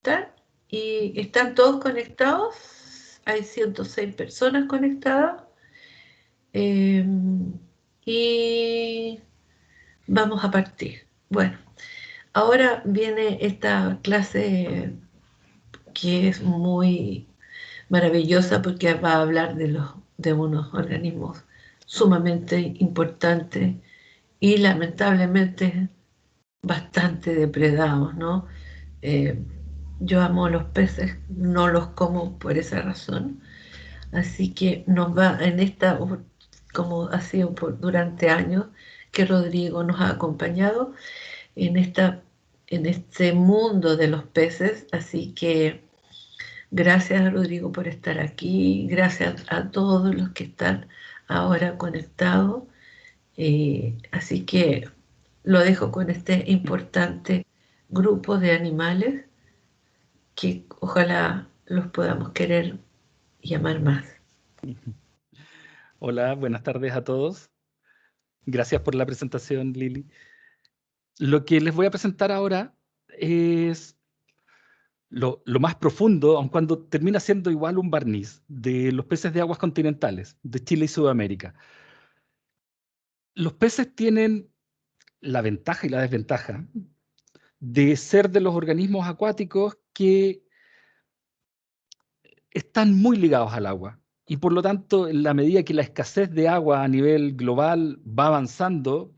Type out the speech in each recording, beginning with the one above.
conectar y están todos conectados. Hay 106 personas conectadas. Y vamos a partir. Bueno, ahora viene esta clase que es muy maravillosa porque va a hablar de unos organismos sumamente importantes y lamentablemente bastante depredados, ¿no? Eh, yo amo los peces, no los como por esa razón, así que nos va en esta, como ha sido durante años que Rodrigo nos ha acompañado en en este mundo de los peces, así que gracias Rodrigo por estar aquí, gracias a todos los que están ahora conectados, así que lo dejo con este importante grupo de animales que ojalá los podamos querer llamar más. Hola, buenas tardes a todos. Gracias por la presentación, Lili. Lo que les voy a presentar ahora es lo más profundo, aun cuando termina siendo igual un barniz, de los peces de aguas continentales, de Chile y Sudamérica. Los peces tienen la ventaja y la desventaja de ser de los organismos acuáticos que están muy ligados al agua. Y por lo tanto, en la medida que la escasez de agua a nivel global va avanzando,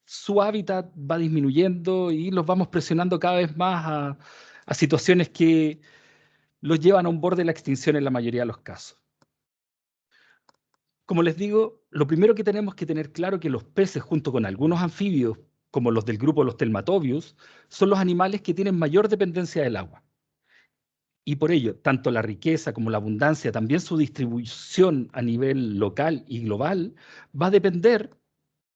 su hábitat va disminuyendo y los vamos presionando cada vez más a situaciones que los llevan a un borde de la extinción en la mayoría de los casos. Como les digo, lo primero que tenemos que tener claro es que los peces, junto con algunos anfibios, como los del grupo de los Telmatobius, son los animales que tienen mayor dependencia del agua. Y por ello, tanto la riqueza como la abundancia, también su distribución a nivel local y global, va a depender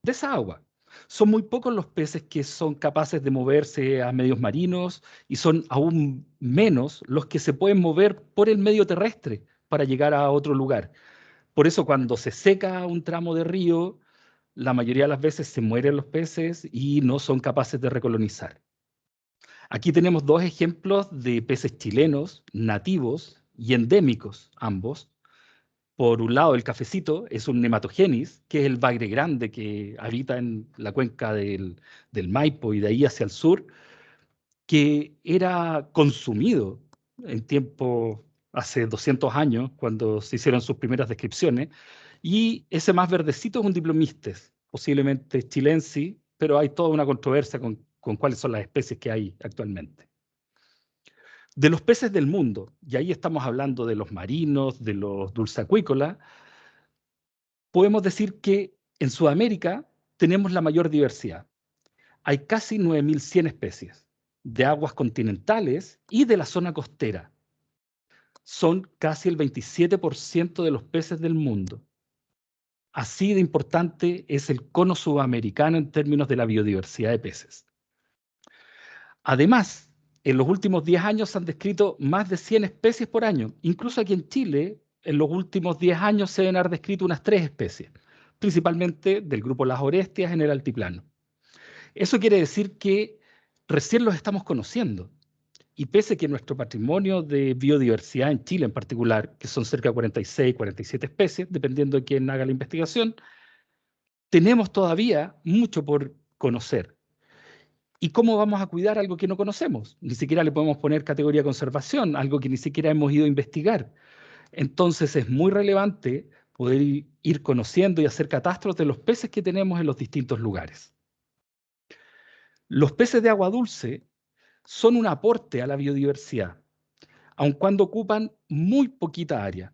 de esa agua. Son muy pocos los peces que son capaces de moverse a medios marinos y son aún menos los que se pueden mover por el medio terrestre para llegar a otro lugar. Por eso cuando se seca un tramo de río, la mayoría de las veces se mueren los peces y no son capaces de recolonizar. Aquí tenemos dos ejemplos de peces chilenos, nativos y endémicos, ambos. Por un lado, el cafecito es un nematogenis, que es el bagre grande que habita en la cuenca del Maipo y de ahí hacia el sur, que era consumido en tiempo hace 200 años, cuando se hicieron sus primeras descripciones, y ese más verdecito es un diplomistes, posiblemente chilensis, pero hay toda una controversia con cuáles son las especies que hay actualmente. De los peces del mundo, y ahí estamos hablando de los marinos, de los dulceacuícolas, podemos decir que en Sudamérica tenemos la mayor diversidad. Hay casi 9.100 especies de aguas continentales y de la zona costera. Son casi el 27% de los peces del mundo. Así de importante es el cono sudamericano en términos de la biodiversidad de peces. Además, en los últimos 10 años se han descrito más de 100 especies por año. Incluso aquí en Chile, en los últimos 10 años se deben haber descrito unas 3 especies, principalmente del grupo Las Orestias en el altiplano. Eso quiere decir que recién los estamos conociendo. Y pese que nuestro patrimonio de biodiversidad en Chile en particular, que son cerca de 46, 47 especies, dependiendo de quién haga la investigación, tenemos todavía mucho por conocer. ¿Y cómo vamos a cuidar algo que no conocemos? Ni siquiera le podemos poner categoría de conservación, algo que ni siquiera hemos ido a investigar. Entonces es muy relevante poder ir conociendo y hacer catastros de los peces que tenemos en los distintos lugares. Los peces de agua dulce son un aporte a la biodiversidad, aun cuando ocupan muy poquita área.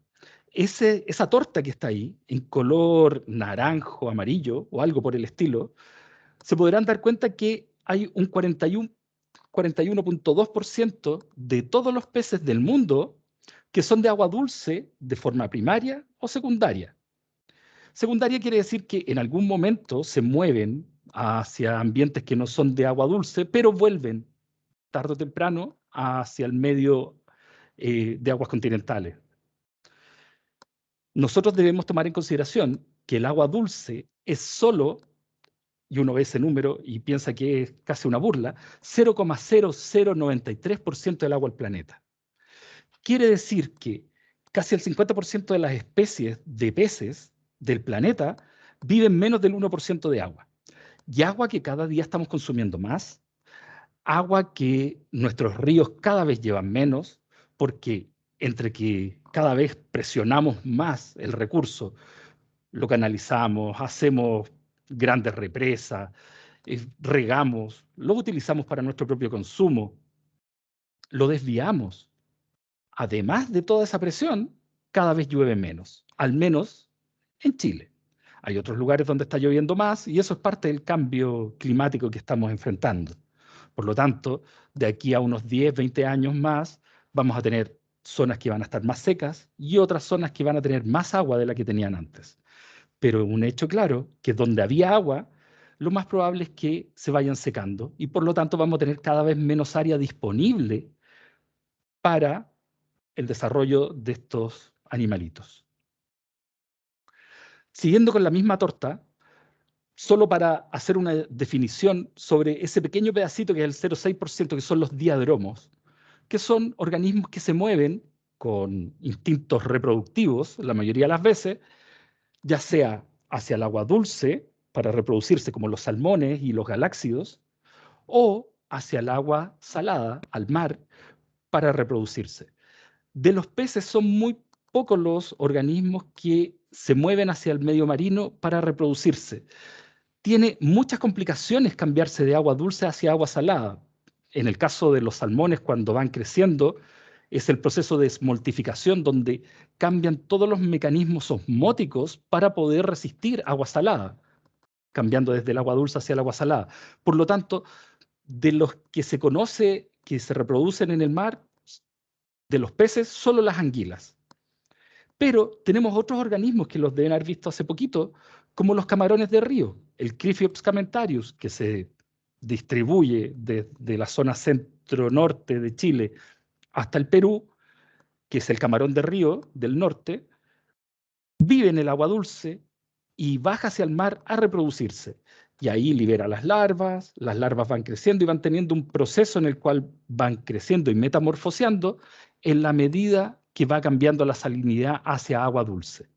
Esa torta que está ahí, en color naranjo, amarillo o algo por el estilo, se podrán dar cuenta que hay un 41.2% de todos los peces del mundo que son de agua dulce de forma primaria o secundaria. Secundaria quiere decir que en algún momento se mueven hacia ambientes que no son de agua dulce, pero vuelven tarde o temprano hacia el medio de aguas continentales. Nosotros debemos tomar en consideración que el agua dulce es solo y uno ve ese número y piensa que es casi una burla, 0,0093% del agua del planeta. Quiere decir que casi el 50% de las especies de peces del planeta viven menos del 1% de agua. Y agua que cada día estamos consumiendo más, agua que nuestros ríos cada vez llevan menos, porque entre que cada vez presionamos más el recurso, lo canalizamos, hacemos grandes represas, regamos, lo utilizamos para nuestro propio consumo, lo desviamos. Además de toda esa presión, cada vez llueve menos, al menos en Chile. Hay otros lugares donde está lloviendo más y eso es parte del cambio climático que estamos enfrentando. Por lo tanto, de aquí a unos 10, 20 años más, vamos a tener zonas que van a estar más secas y otras zonas que van a tener más agua de la que tenían antes. Pero un hecho claro, que donde había agua, lo más probable es que se vayan secando y por lo tanto vamos a tener cada vez menos área disponible para el desarrollo de estos animalitos. Siguiendo con la misma torta, solo para hacer una definición sobre ese pequeño pedacito que es el 0,6%, que son los diadromos, que son organismos que se mueven con instintos reproductivos, la mayoría de las veces, ya sea hacia el agua dulce, para reproducirse como los salmones y los galáxidos, o hacia el agua salada, al mar, para reproducirse. De los peces son muy pocos los organismos que se mueven hacia el medio marino para reproducirse. Tiene muchas complicaciones cambiarse de agua dulce hacia agua salada. En el caso de los salmones, cuando van creciendo, es el proceso de esmoltificación donde cambian todos los mecanismos osmóticos para poder resistir agua salada, cambiando desde el agua dulce hacia el agua salada. Por lo tanto, de los que se conoce que se reproducen en el mar, de los peces, solo las anguilas. Pero tenemos otros organismos que los deben haber visto hace poquito, como los camarones de río, el Crifiops camentarius, que se distribuye desde la zona centro-norte de Chile hasta el Perú, que es el camarón de río del norte, vive en el agua dulce y baja hacia el mar a reproducirse. Y ahí libera las larvas van creciendo y van teniendo un proceso en el cual van creciendo y metamorfoseando en la medida que va cambiando la salinidad hacia agua dulce.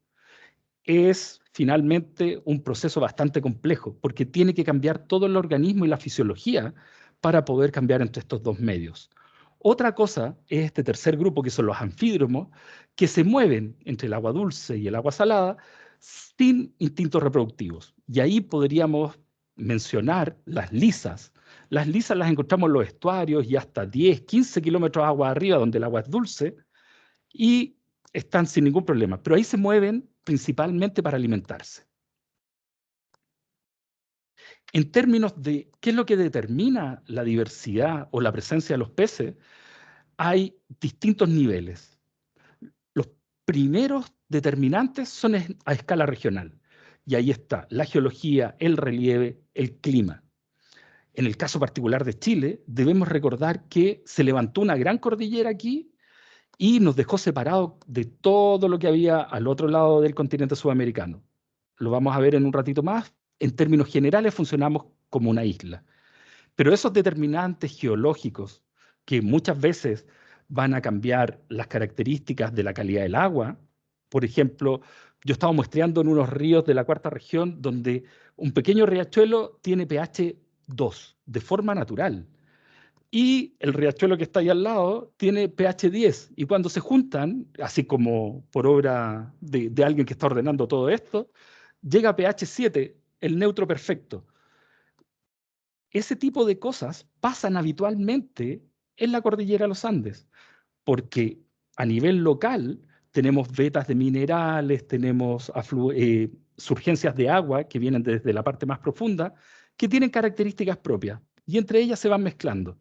Es finalmente un proceso bastante complejo porque tiene que cambiar todo el organismo y la fisiología para poder cambiar entre estos dos medios. Otra cosa es este tercer grupo, que son los anfídromos, que se mueven entre el agua dulce y el agua salada sin instintos reproductivos. Y ahí podríamos mencionar las lisas. Las lisas las encontramos en los estuarios y hasta 10, 15 kilómetros de agua arriba, donde el agua es dulce, y están sin ningún problema. Pero ahí se mueven principalmente para alimentarse. En términos de qué es lo que determina la diversidad o la presencia de los peces, hay distintos niveles. Los primeros determinantes son a escala regional. Y ahí está la geología, el relieve, el clima. En el caso particular de Chile, debemos recordar que se levantó una gran cordillera aquí y nos dejó separados de todo lo que había al otro lado del continente sudamericano. Lo vamos a ver en un ratito más. En términos generales funcionamos como una isla. Pero esos determinantes geológicos que muchas veces van a cambiar las características de la calidad del agua, por ejemplo, yo estaba muestreando en unos ríos de la cuarta región donde un pequeño riachuelo tiene pH 2 de forma natural y el riachuelo que está ahí al lado tiene pH 10 y cuando se juntan, así como por obra de alguien que está ordenando todo esto, llega a pH 7, el neutro perfecto. Ese tipo de cosas pasan habitualmente en la cordillera de los Andes, porque a nivel local tenemos vetas de minerales, tenemos surgencias de agua que vienen desde la parte más profunda, que tienen características propias, y entre ellas se van mezclando.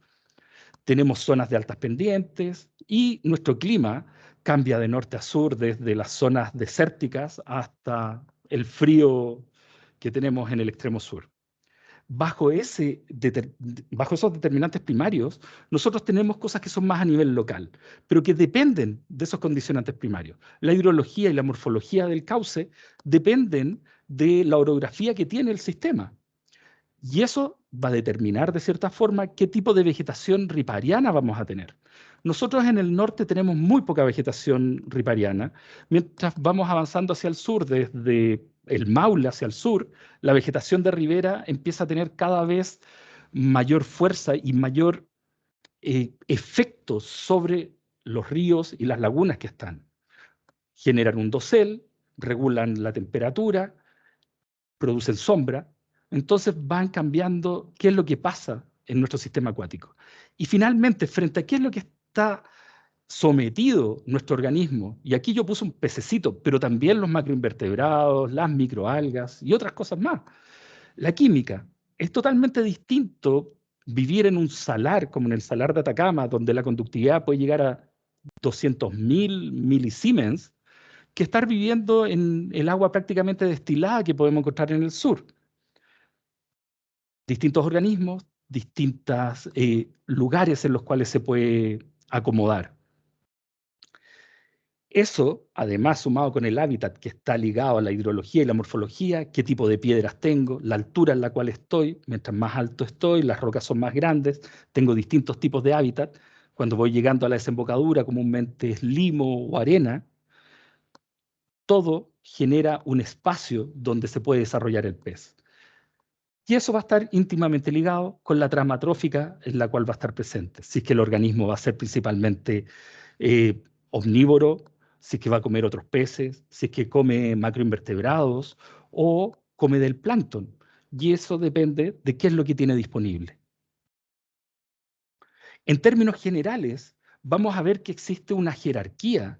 Tenemos zonas de altas pendientes, y nuestro clima cambia de norte a sur, desde las zonas desérticas hasta el frío que tenemos en el extremo sur. Bajo esos determinantes primarios, nosotros tenemos cosas que son más a nivel local, pero que dependen de esos condicionantes primarios. La hidrología y la morfología del cauce dependen de la orografía que tiene el sistema. Y eso va a determinar, de cierta forma, qué tipo de vegetación ripariana vamos a tener. Nosotros en el norte tenemos muy poca vegetación ripariana, mientras vamos avanzando hacia el sur, desde el Maule hacia el sur, la vegetación de ribera empieza a tener cada vez mayor fuerza y mayor efecto sobre los ríos y las lagunas que están. Generan un dosel, regulan la temperatura, producen sombra, entonces van cambiando qué es lo que pasa en nuestro sistema acuático. Y finalmente, frente a qué es lo que está sometido nuestro organismo, y aquí yo puse un pececito, pero también los macroinvertebrados, las microalgas y otras cosas más. La química es totalmente distinto vivir en un salar, como en el salar de Atacama, donde la conductividad puede llegar a 200.000 milisiemens, que estar viviendo en el agua prácticamente destilada que podemos encontrar en el sur. Distintos organismos, distintos lugares en los cuales se puede acomodar. Eso, además, sumado con el hábitat que está ligado a la hidrología y la morfología, qué tipo de piedras tengo, la altura en la cual estoy, mientras más alto estoy, las rocas son más grandes, tengo distintos tipos de hábitat. Cuando voy llegando a la desembocadura, comúnmente es limo o arena, todo genera un espacio donde se puede desarrollar el pez. Y eso va a estar íntimamente ligado con la trama trófica en la cual va a estar presente. Si es que el organismo va a ser principalmente omnívoro, si es que va a comer otros peces, si es que come macroinvertebrados o come del plancton. Y eso depende de qué es lo que tiene disponible. En términos generales, vamos a ver que existe una jerarquía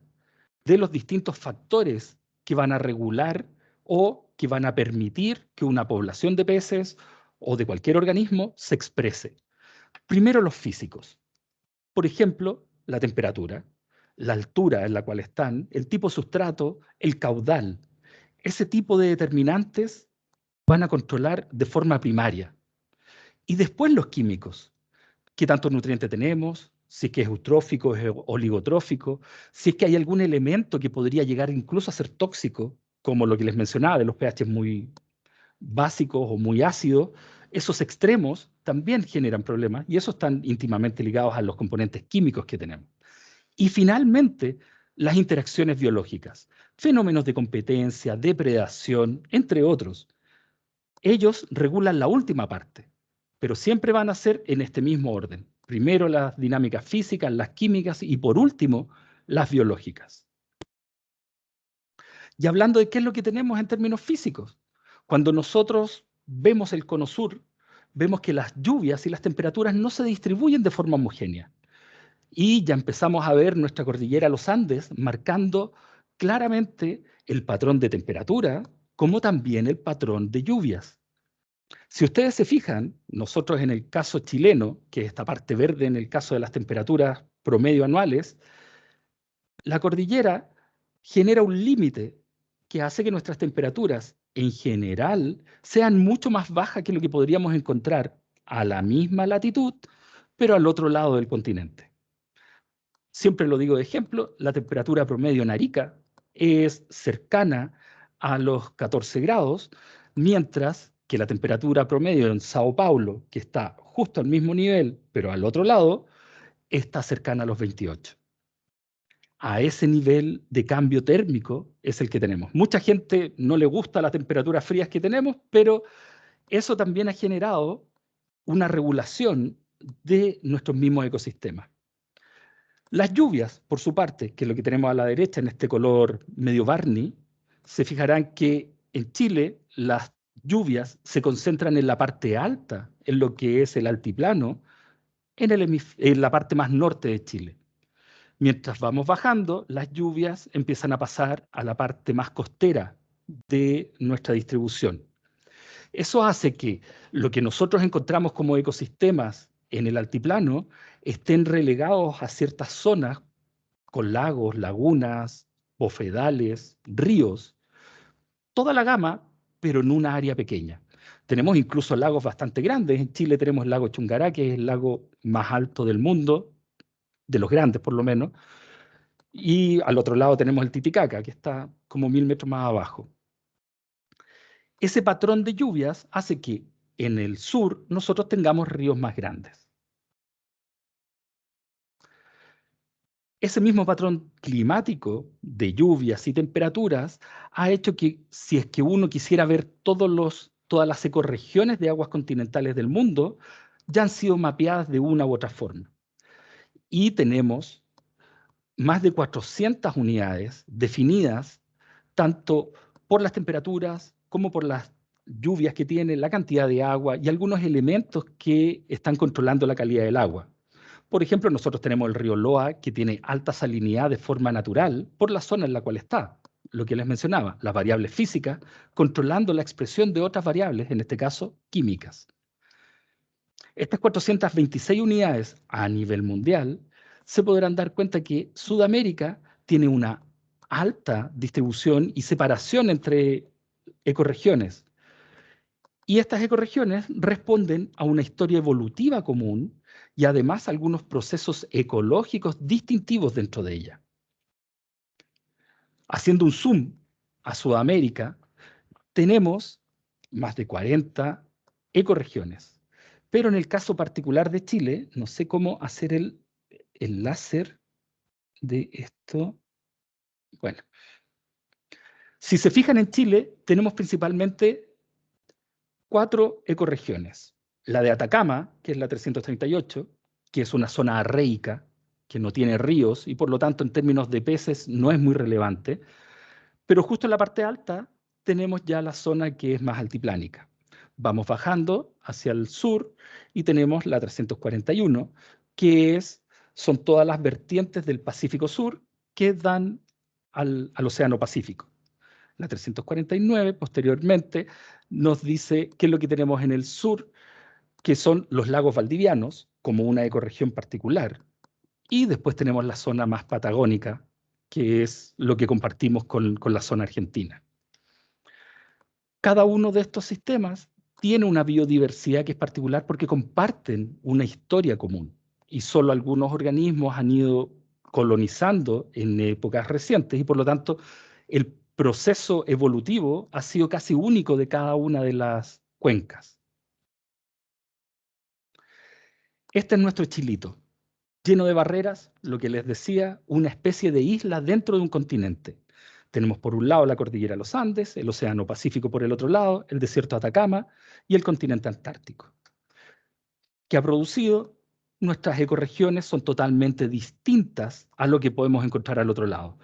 de los distintos factores que van a regular o que van a permitir que una población de peces o de cualquier organismo se exprese. Primero los físicos. Por ejemplo, la temperatura, la altura en la cual están, el tipo de sustrato, el caudal. Ese tipo de determinantes van a controlar de forma primaria. Y después los químicos. ¿Qué tantos nutrientes tenemos? Si es que es eutrófico, es oligotrófico, si es que hay algún elemento que podría llegar incluso a ser tóxico, como lo que les mencionaba de los pH muy básicos o muy ácidos, esos extremos también generan problemas y esos están íntimamente ligados a los componentes químicos que tenemos. Y finalmente, las interacciones biológicas, fenómenos de competencia, depredación, entre otros. Ellos regulan la última parte, pero siempre van a ser en este mismo orden. Primero las dinámicas físicas, las químicas y por último las biológicas. Y hablando de qué es lo que tenemos en términos físicos, cuando nosotros vemos el cono sur, vemos que las lluvias y las temperaturas no se distribuyen de forma homogénea. Y ya empezamos a ver nuestra cordillera Los Andes marcando claramente el patrón de temperatura, como también el patrón de lluvias. Si ustedes se fijan, nosotros en el caso chileno, que es esta parte verde en el caso de las temperaturas promedio anuales, la cordillera genera un límite que hace que nuestras temperaturas en general sean mucho más bajas que lo que podríamos encontrar a la misma latitud, pero al otro lado del continente. Siempre lo digo de ejemplo, la temperatura promedio en Arica es cercana a los 14 grados, mientras que la temperatura promedio en Sao Paulo, que está justo al mismo nivel, pero al otro lado, está cercana a los 28. A ese nivel de cambio térmico es el que tenemos. Mucha gente no le gusta las temperaturas frías que tenemos, pero eso también ha generado una regulación de nuestros mismos ecosistemas. Las lluvias, por su parte, que es lo que tenemos a la derecha en este color medio Barney, se fijarán que en Chile las lluvias se concentran en la parte alta, en lo que es el altiplano, en la parte más norte de Chile. Mientras vamos bajando, las lluvias empiezan a pasar a la parte más costera de nuestra distribución. Eso hace que lo que nosotros encontramos como ecosistemas en el altiplano estén relegados a ciertas zonas con lagos, lagunas, bofedales, ríos, toda la gama, pero en una área pequeña. Tenemos incluso lagos bastante grandes. En Chile tenemos el lago Chungará, que es el lago más alto del mundo, de los grandes por lo menos, y al otro lado tenemos el Titicaca, que está como 1000 metros más abajo. Ese patrón de lluvias hace que en el sur nosotros tengamos ríos más grandes. Ese mismo patrón climático de lluvias y temperaturas ha hecho que, si es que uno quisiera ver todas las ecorregiones de aguas continentales del mundo, ya han sido mapeadas de una u otra forma. Y tenemos más de 400 unidades definidas tanto por las temperaturas como por las lluvias que tiene, la cantidad de agua y algunos elementos que están controlando la calidad del agua. Por ejemplo, nosotros tenemos el río Loa, que tiene alta salinidad de forma natural por la zona en la cual está. Lo que les mencionaba, las variables físicas, controlando la expresión de otras variables, en este caso, químicas. Estas 426 unidades a nivel mundial se podrán dar cuenta que Sudamérica tiene una alta distribución y separación entre ecorregiones. Y estas ecorregiones responden a una historia evolutiva común y además algunos procesos ecológicos distintivos dentro de ella. Haciendo un zoom a Sudamérica, tenemos más de 40 ecorregiones. Pero en el caso particular de Chile, no sé cómo hacer el láser de esto. Bueno, si se fijan en Chile, tenemos principalmente 4 ecorregiones. La de Atacama, que es la 338, que es una zona arreica, que no tiene ríos y por lo tanto en términos de peces no es muy relevante. Pero justo en la parte alta tenemos ya la zona que es más altiplánica. Vamos bajando hacia el sur y tenemos la 341, que son todas las vertientes del Pacífico Sur que dan al Océano Pacífico. La 349, posteriormente, nos dice qué es lo que tenemos en el sur, que son los lagos valdivianos, como una ecorregión particular. Y después tenemos la zona más patagónica, que es lo que compartimos con la zona argentina. Cada uno de estos sistemas tiene una biodiversidad que es particular porque comparten una historia común. Y solo algunos organismos han ido colonizando en épocas recientes y por lo tanto el proceso evolutivo ha sido casi único de cada una de las cuencas. Este es nuestro chilito, lleno de barreras, lo que les decía, una especie de isla dentro de un continente. Tenemos por un lado la cordillera de los Andes, el Océano Pacífico por el otro lado, el desierto de Atacama y el continente antártico. ¿Qué ha producido? Nuestras ecorregiones son totalmente distintas a lo que podemos encontrar al otro lado.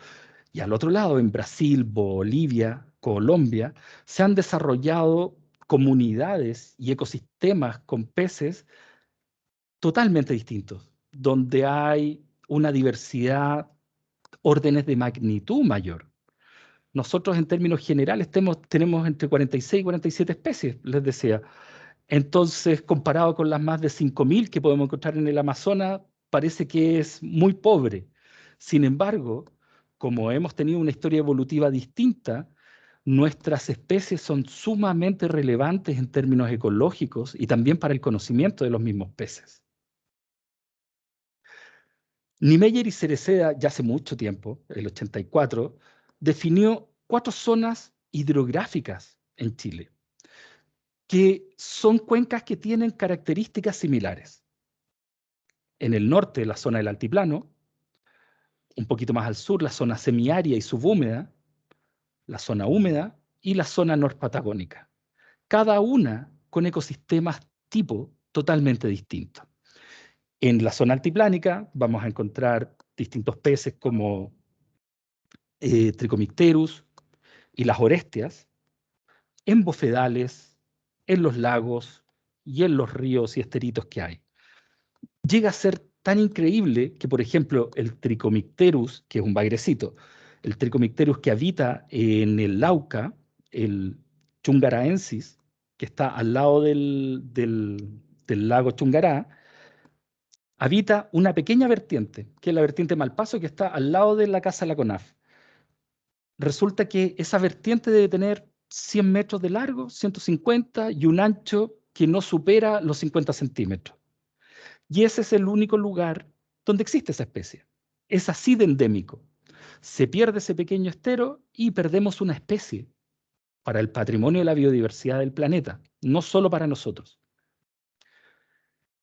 Y al otro lado, en Brasil, Bolivia, Colombia, se han desarrollado comunidades y ecosistemas con peces totalmente distintos, donde hay una diversidad, órdenes de magnitud mayor. Nosotros en términos generales tenemos entre 46 y 47 especies, les decía. Entonces, comparado con las más de 5.000 que podemos encontrar en el Amazonas, parece que es muy pobre. Sin embargo, como hemos tenido una historia evolutiva distinta, nuestras especies son sumamente relevantes en términos ecológicos y también para el conocimiento de los mismos peces. Niemeyer y Cereceda, ya hace mucho tiempo, el 84, definió 4 zonas hidrográficas en Chile, que son cuencas que tienen características similares. En el norte, la zona del altiplano, un poquito más al sur, la zona semiárida y subhúmeda, la zona húmeda y la zona norpatagónica. Cada una con ecosistemas tipo totalmente distintos. En la zona altiplánica vamos a encontrar distintos peces como Trichomicterus y las orestias, en bofedales, en los lagos y en los ríos y esteritos que hay. Llega a ser tan increíble que, por ejemplo, el Trichomicterus, que es un bagrecito, el Trichomicterus que habita en el Lauca, el Chungaraensis, que está al lado del lago Chungará, habita una pequeña vertiente, que es la vertiente Malpaso, que está al lado de la casa de la CONAF. Resulta que esa vertiente debe tener 100 metros de largo, 150, y un ancho que no supera los 50 centímetros. Y ese es el único lugar donde existe esa especie. Es así de endémico. Se pierde ese pequeño estero y perdemos una especie. para el patrimonio de la biodiversidad del planeta, no solo para nosotros.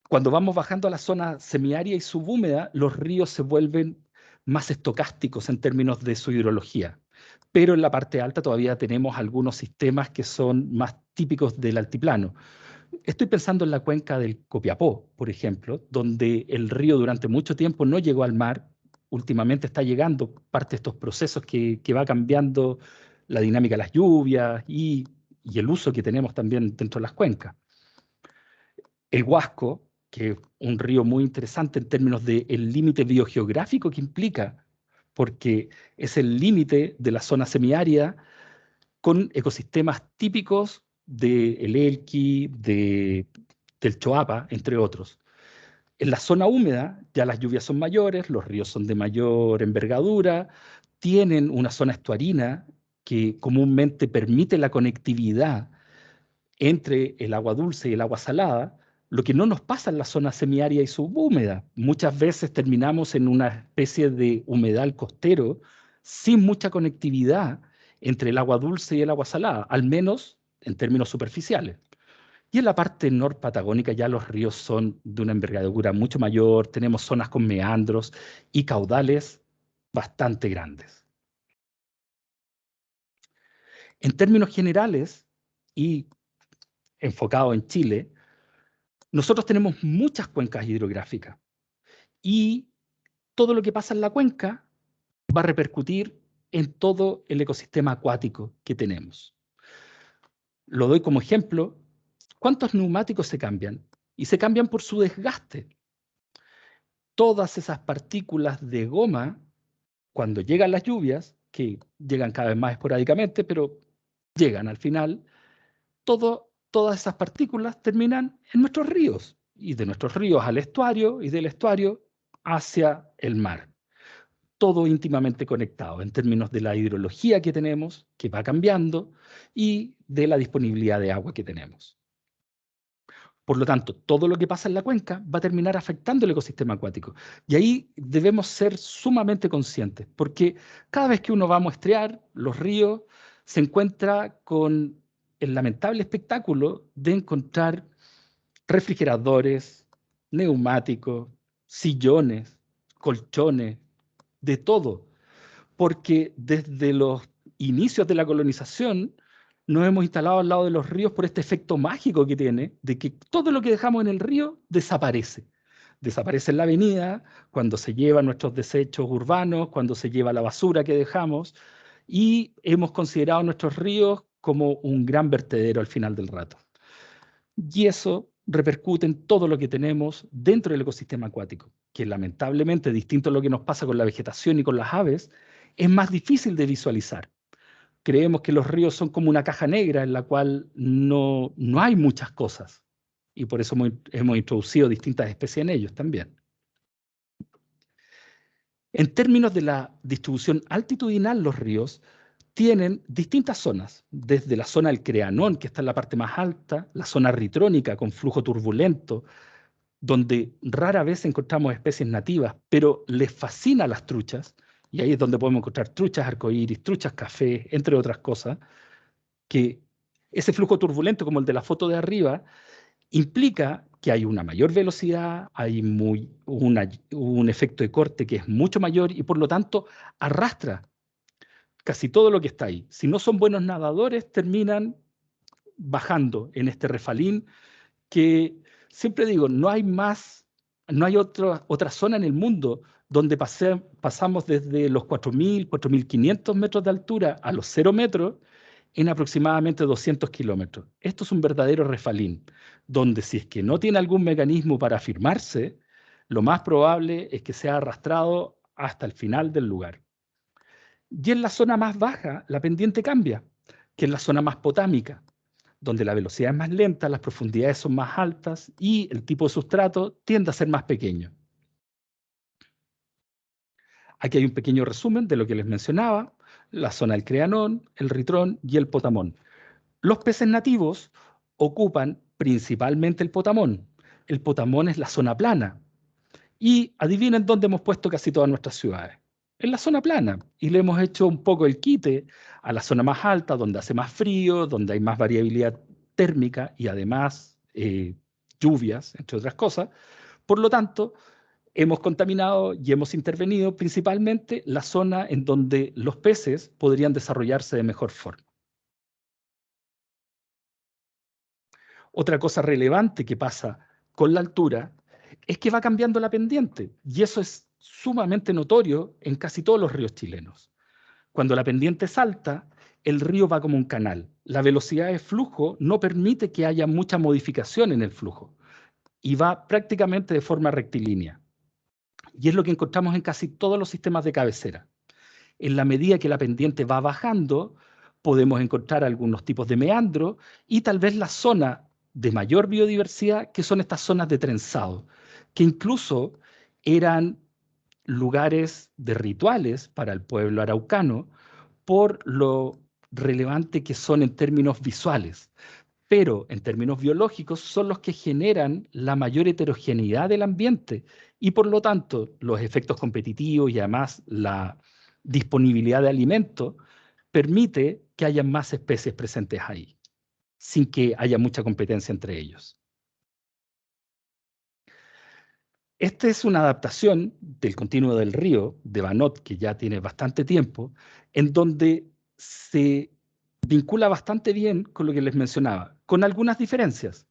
Cuando vamos bajando a la zona semiárida y subhúmeda, los ríos se vuelven más estocásticos en términos de su hidrología. Pero en la parte alta todavía tenemos algunos sistemas que son más típicos del altiplano. Estoy pensando en la cuenca del Copiapó, por ejemplo, donde el río durante mucho tiempo no llegó al mar. Últimamente está llegando parte de estos procesos que va cambiando la dinámica de las lluvias y el uso que tenemos también dentro de las cuencas. El Huasco, que es un río muy interesante en términos del límite biogeográfico que implica, porque es el límite de la zona semiárida con ecosistemas típicos del Elqui, del Choapa, entre otros. En la zona húmeda ya las lluvias son mayores, los ríos son de mayor envergadura, tienen una zona estuarina que comúnmente permite la conectividad entre el agua dulce y el agua salada, lo que no nos pasa en la zona semiárida y subhúmeda. Muchas veces terminamos en una especie de humedal costero sin mucha conectividad entre el agua dulce y el agua salada, al menos en términos superficiales. Y en la parte norpatagónica ya los ríos son de una envergadura mucho mayor, tenemos zonas con meandros y caudales bastante grandes. En términos generales, y enfocado en Chile, nosotros tenemos muchas cuencas hidrográficas y todo lo que pasa en la cuenca va a repercutir en todo el ecosistema acuático que tenemos. Lo doy como ejemplo. ¿Cuántos neumáticos se cambian? Y se cambian por su desgaste. Todas esas partículas de goma, cuando llegan las lluvias, que llegan cada vez más esporádicamente, pero llegan al final, todas esas partículas terminan en nuestros ríos, y de nuestros ríos al estuario, y del estuario hacia el mar. Todo íntimamente conectado en términos de la hidrología que tenemos, que va cambiando, y de la disponibilidad de agua que tenemos. Por lo tanto, todo lo que pasa en la cuenca va a terminar afectando el ecosistema acuático. Y ahí debemos ser sumamente conscientes, porque cada vez que uno va a muestrear los ríos, se encuentra con el lamentable espectáculo de encontrar refrigeradores, neumáticos, sillones, colchones, de todo. Porque desde los inicios de la colonización nos hemos instalado al lado de los ríos por este efecto mágico que tiene, de que todo lo que dejamos en el río desaparece. Desaparece en la avenida, cuando se llevan nuestros desechos urbanos, cuando se lleva la basura que dejamos, y hemos considerado nuestros ríos como un gran vertedero al final del rato. Y eso repercute en todo lo que tenemos dentro del ecosistema acuático, que lamentablemente, distinto a lo que nos pasa con la vegetación y con las aves, es más difícil de visualizar. Creemos que los ríos son como una caja negra en la cual no hay muchas cosas, y por eso hemos introducido distintas especies en ellos también. En términos de la distribución altitudinal, los ríos tienen distintas zonas, desde la zona del Creanón, que está en la parte más alta, la zona ritrónica con flujo turbulento, donde rara vez encontramos especies nativas, pero les fascina las truchas, y ahí es donde podemos encontrar truchas arcoíris, truchas café, entre otras cosas, que ese flujo turbulento, como el de la foto de arriba, implica que hay una mayor velocidad, hay un efecto de corte que es mucho mayor y por lo tanto arrastra casi todo lo que está ahí. Si no son buenos nadadores, terminan bajando en este refalín que, siempre digo, no hay otra zona en el mundo donde pasamos desde los 4.000, 4.500 metros de altura a los 0 metros en aproximadamente 200 kilómetros. Esto es un verdadero refalín, donde si es que no tiene algún mecanismo para afirmarse, lo más probable es que sea arrastrado hasta el final del lugar. Y en la zona más baja, la pendiente cambia, que es la zona más potámica, donde la velocidad es más lenta, las profundidades son más altas y el tipo de sustrato tiende a ser más pequeño. Aquí hay un pequeño resumen de lo que les mencionaba, la zona del Creanón, el Ritrón y el Potamón. Los peces nativos ocupan principalmente el Potamón. El Potamón es la zona plana. Y adivinen dónde hemos puesto casi todas nuestras ciudades. en la zona plana y le hemos hecho un poco el quite a la zona más alta, donde hace más frío, donde hay más variabilidad térmica y además lluvias, entre otras cosas. Por lo tanto, hemos contaminado y hemos intervenido principalmente la zona en donde los peces podrían desarrollarse de mejor forma. Otra cosa relevante que pasa con la altura es que va cambiando la pendiente, y eso es sumamente notorio en casi todos los ríos chilenos. Cuando la pendiente es alta, el río va como un canal. La velocidad de flujo no permite que haya mucha modificación en el flujo y va prácticamente de forma rectilínea. Y es lo que encontramos en casi todos los sistemas de cabecera. En la medida que la pendiente va bajando, podemos encontrar algunos tipos de meandro y tal vez la zona de mayor biodiversidad, que son estas zonas de trenzado, que incluso eran lugares de rituales para el pueblo araucano por lo relevante que son en términos visuales, pero en términos biológicos son los que generan la mayor heterogeneidad del ambiente y por lo tanto los efectos competitivos y además la disponibilidad de alimentos permite que haya más especies presentes ahí, sin que haya mucha competencia entre ellos. Esta es una adaptación del continuo del río de Banot, que ya tiene bastante tiempo, en donde se vincula bastante bien con lo que les mencionaba, con algunas diferencias,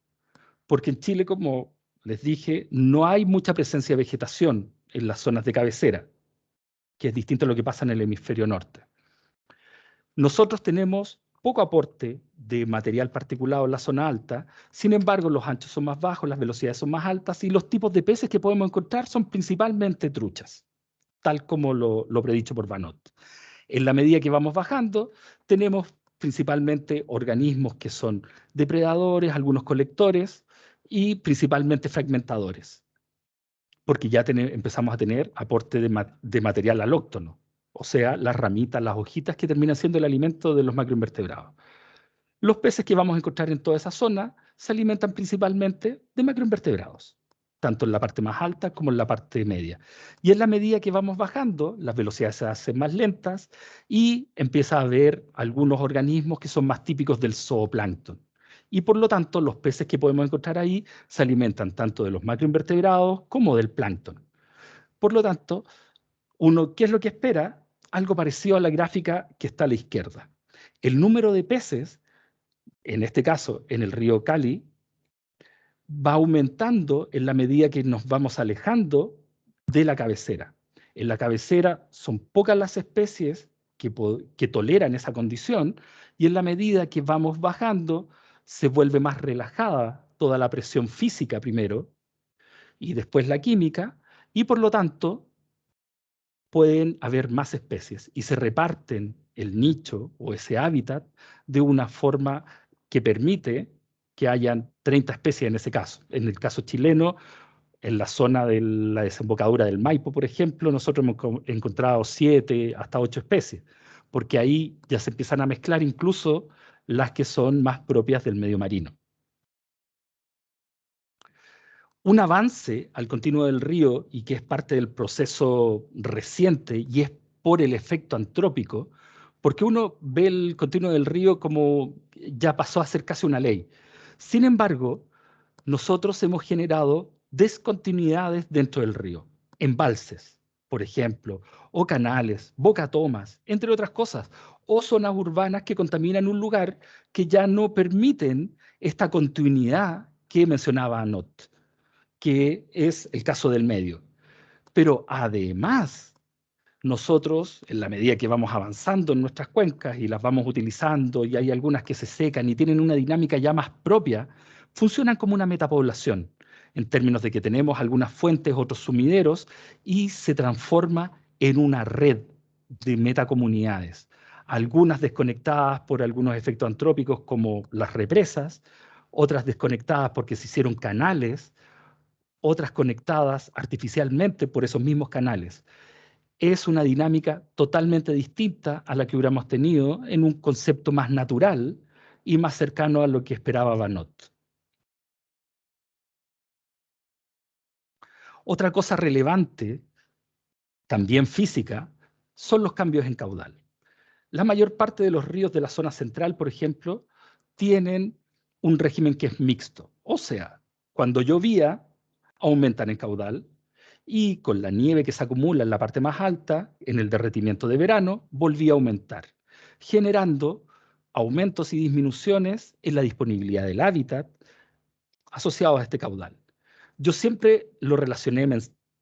porque en Chile, como les dije, no hay mucha presencia de vegetación en las zonas de cabecera, que es distinto a lo que pasa en el hemisferio norte. Nosotros tenemos poco aporte de material particulado en la zona alta, sin embargo los anchos son más bajos, las velocidades son más altas y los tipos de peces que podemos encontrar son principalmente truchas, tal como lo predicho por Banot. En la medida que vamos bajando, tenemos principalmente organismos que son depredadores, algunos colectores y principalmente fragmentadores, porque ya empezamos a tener aporte de material alóctono, o sea, las ramitas, las hojitas que terminan siendo el alimento de los macroinvertebrados. Los peces que vamos a encontrar en toda esa zona se alimentan principalmente de macroinvertebrados, tanto en la parte más alta como en la parte media. Y en la medida que vamos bajando, las velocidades se hacen más lentas y empieza a haber algunos organismos que son más típicos del zooplancton. Y por lo tanto, los peces que podemos encontrar ahí se alimentan tanto de los macroinvertebrados como del plancton. Por lo tanto, ¿qué es lo que espera? Algo parecido a la gráfica que está a la izquierda. El número de peces, en este caso en el río Cali, va aumentando en la medida que nos vamos alejando de la cabecera. En la cabecera son pocas las especies que toleran esa condición y en la medida que vamos bajando se vuelve más relajada toda la presión física primero y después la química y por lo tanto pueden haber más especies y se reparten el nicho o ese hábitat de una forma que permite que hayan 30 especies en ese caso. En el caso chileno, en la zona de la desembocadura del Maipo, por ejemplo, nosotros hemos encontrado 7 hasta 8 especies, porque ahí ya se empiezan a mezclar incluso las que son más propias del medio marino. Un avance al continuo del río y que es parte del proceso reciente y es por el efecto antrópico, porque uno ve el continuo del río como ya pasó a ser casi una ley. Sin embargo, nosotros hemos generado descontinuidades dentro del río, embalses, por ejemplo, o canales, bocatomas, entre otras cosas, o zonas urbanas que contaminan un lugar que ya no permiten esta continuidad que mencionaba Anot, que es el caso del medio. Pero además, nosotros, en la medida que vamos avanzando en nuestras cuencas y las vamos utilizando, y hay algunas que se secan y tienen una dinámica ya más propia, funcionan como una metapoblación, en términos de que tenemos algunas fuentes, otros sumideros, y se transforma en una red de metacomunidades, algunas desconectadas por algunos efectos antrópicos como las represas, otras desconectadas porque se hicieron canales, otras conectadas artificialmente por esos mismos canales. Es una dinámica totalmente distinta a la que hubiéramos tenido en un concepto más natural y más cercano a lo que esperaba Banot. Otra cosa relevante, también física, son los cambios en caudal. La mayor parte de los ríos de la zona central, por ejemplo, tienen un régimen que es mixto. O sea, cuando llovía, aumentan en caudal, y con la nieve que se acumula en la parte más alta, en el derretimiento de verano, volvía a aumentar, generando aumentos y disminuciones en la disponibilidad del hábitat asociados a este caudal. Yo siempre lo relacioné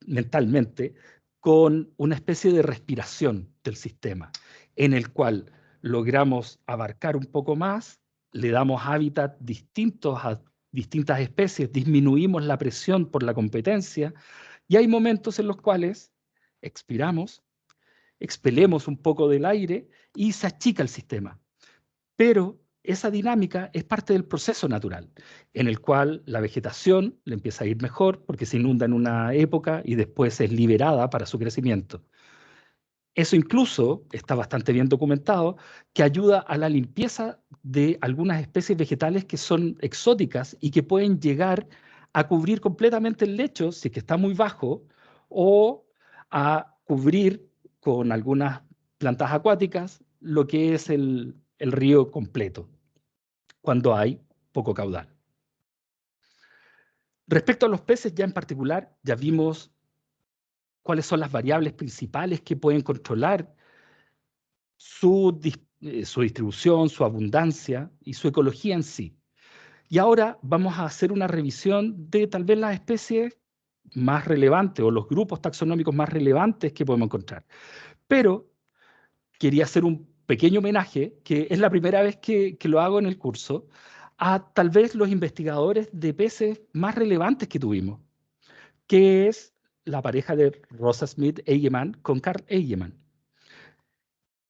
mentalmente con una especie de respiración del sistema, en el cual logramos abarcar un poco más, le damos hábitat distintos a distintas especies, disminuimos la presión por la competencia, y hay momentos en los cuales expiramos, expelemos un poco del aire y se achica el sistema. Pero esa dinámica es parte del proceso natural, en el cual la vegetación le empieza a ir mejor porque se inunda en una época y después es liberada para su crecimiento. Eso incluso está bastante bien documentado, que ayuda a la limpieza de algunas especies vegetales que son exóticas y que pueden llegar a cubrir completamente el lecho si es que está muy bajo, o a cubrir con algunas plantas acuáticas lo que es el río completo, cuando hay poco caudal. Respecto a los peces ya en particular, ya vimos cuáles son las variables principales que pueden controlar su distribución, su abundancia y su ecología en sí. Y ahora vamos a hacer una revisión de tal vez las especies más relevantes o los grupos taxonómicos más relevantes que podemos encontrar. Pero quería hacer un pequeño homenaje, que es la primera vez que lo hago en el curso, a tal vez los investigadores de peces más relevantes que tuvimos, que es la pareja de Rosa Smith Egeman con Carl Egeman,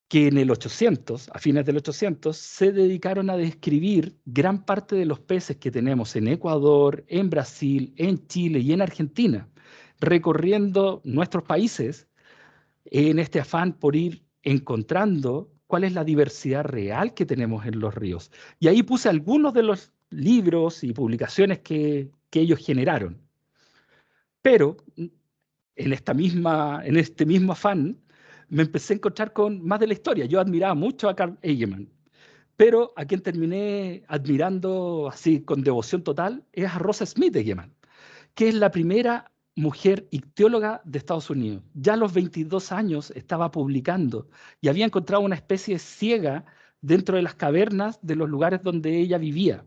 que en el 800, a fines del 800, se dedicaron a describir gran parte de los peces que tenemos en Ecuador, en Brasil, en Chile y en Argentina, recorriendo nuestros países en este afán por ir encontrando cuál es la diversidad real que tenemos en los ríos. Y ahí puse algunos de los libros y publicaciones que ellos generaron. Pero en este mismo afán, me empecé a encontrar con más de la historia. Yo admiraba mucho a Carl Egeman, pero a quien terminé admirando así con devoción total es a Rosa Smith Egeman, que es la primera mujer ictióloga de Estados Unidos. Ya a los 22 años estaba publicando y había encontrado una especie ciega dentro de las cavernas de los lugares donde ella vivía.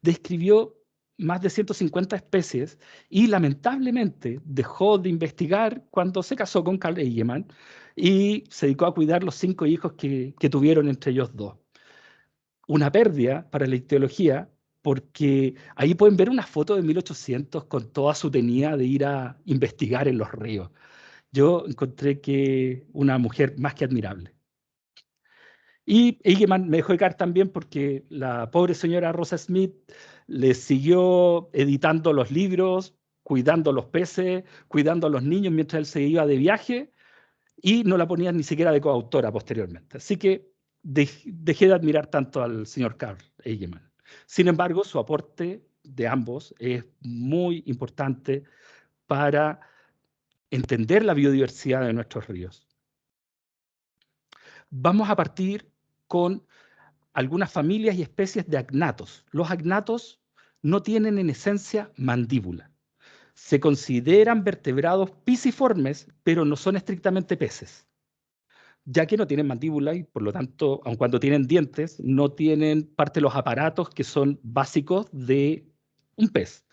Describió más de 150 especies y lamentablemente dejó de investigar cuando se casó con Carl Egeman y se dedicó a cuidar los 5 hijos que tuvieron entre ellos dos. Una pérdida para la ictiología, porque ahí pueden ver una foto de 1800 con toda su tenía de ir a investigar en los ríos. Yo encontré que una mujer más que admirable. Y Egeman me dejó de caer también porque la pobre señora Rosa Smith le siguió editando los libros, cuidando los peces, cuidando a los niños mientras él se iba de viaje, y no la ponían ni siquiera de coautora posteriormente. Así que dejé de admirar tanto al señor Carl Egeman. Sin embargo, su aporte de ambos es muy importante para entender la biodiversidad de nuestros ríos. Vamos a partir con algunas familias y especies de agnatos. Los agnatos no tienen en esencia mandíbula. Se consideran vertebrados pisiformes, pero no son estrictamente peces, ya que no tienen mandíbula y por lo tanto, aun cuando tienen dientes, no tienen parte de los aparatos que son básicos de un pez.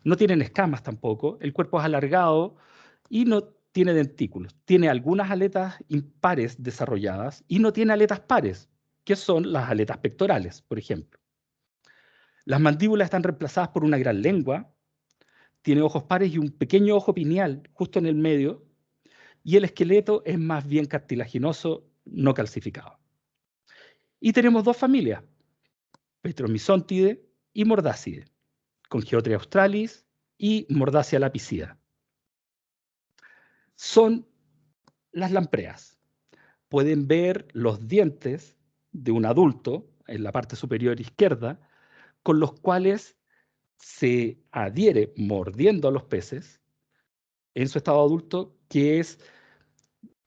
No tienen escamas tampoco, el cuerpo es alargado y no tiene dentículos. Tiene algunas aletas impares desarrolladas y no tiene aletas pares, que son las aletas pectorales, por ejemplo. Las mandíbulas están reemplazadas por una gran lengua, tiene ojos pares y un pequeño ojo pineal justo en el medio, y el esqueleto es más bien cartilaginoso, no calcificado. Y tenemos dos familias, Petromyzontide y Mordácide, con Geotria australis y Mordacia lapicida. Son las lampreas. Pueden ver los dientes de un adulto en la parte superior izquierda, con los cuales se adhiere mordiendo a los peces en su estado adulto, que es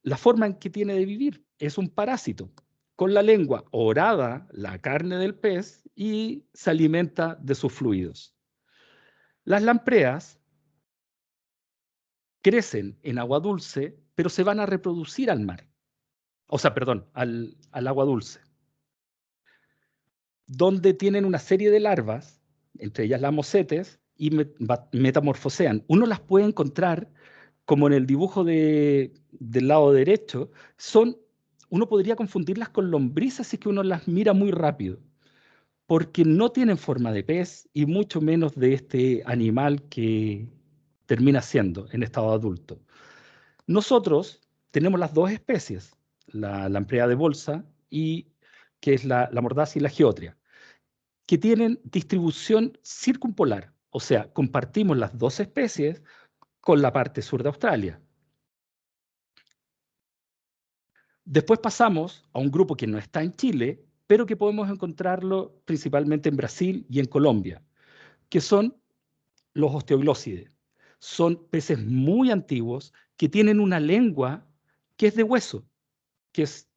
la forma en que tiene de vivir es un parásito. Con la lengua horada la carne del pez y se alimenta de sus fluidos. Las lampreas crecen en agua dulce, pero se van a reproducir al mar. O sea, perdón, al agua dulce, donde tienen una serie de larvas, entre ellas las mosetes, y metamorfosean. Uno las puede encontrar, como en el dibujo del lado derecho, uno podría confundirlas con lombrices si es que uno las mira muy rápido, porque no tienen forma de pez y mucho menos de este animal que termina siendo en estado adulto. Nosotros tenemos las dos especies, la lamprea de bolsa, que es la mordaza y la geotria, que tienen distribución circumpolar, o sea, compartimos las dos especies con la parte sur de Australia. Después pasamos a un grupo que no está en Chile, pero que podemos encontrarlo principalmente en Brasil y en Colombia, que son los osteoglóssides. Son peces muy antiguos que tienen una lengua que es de hueso,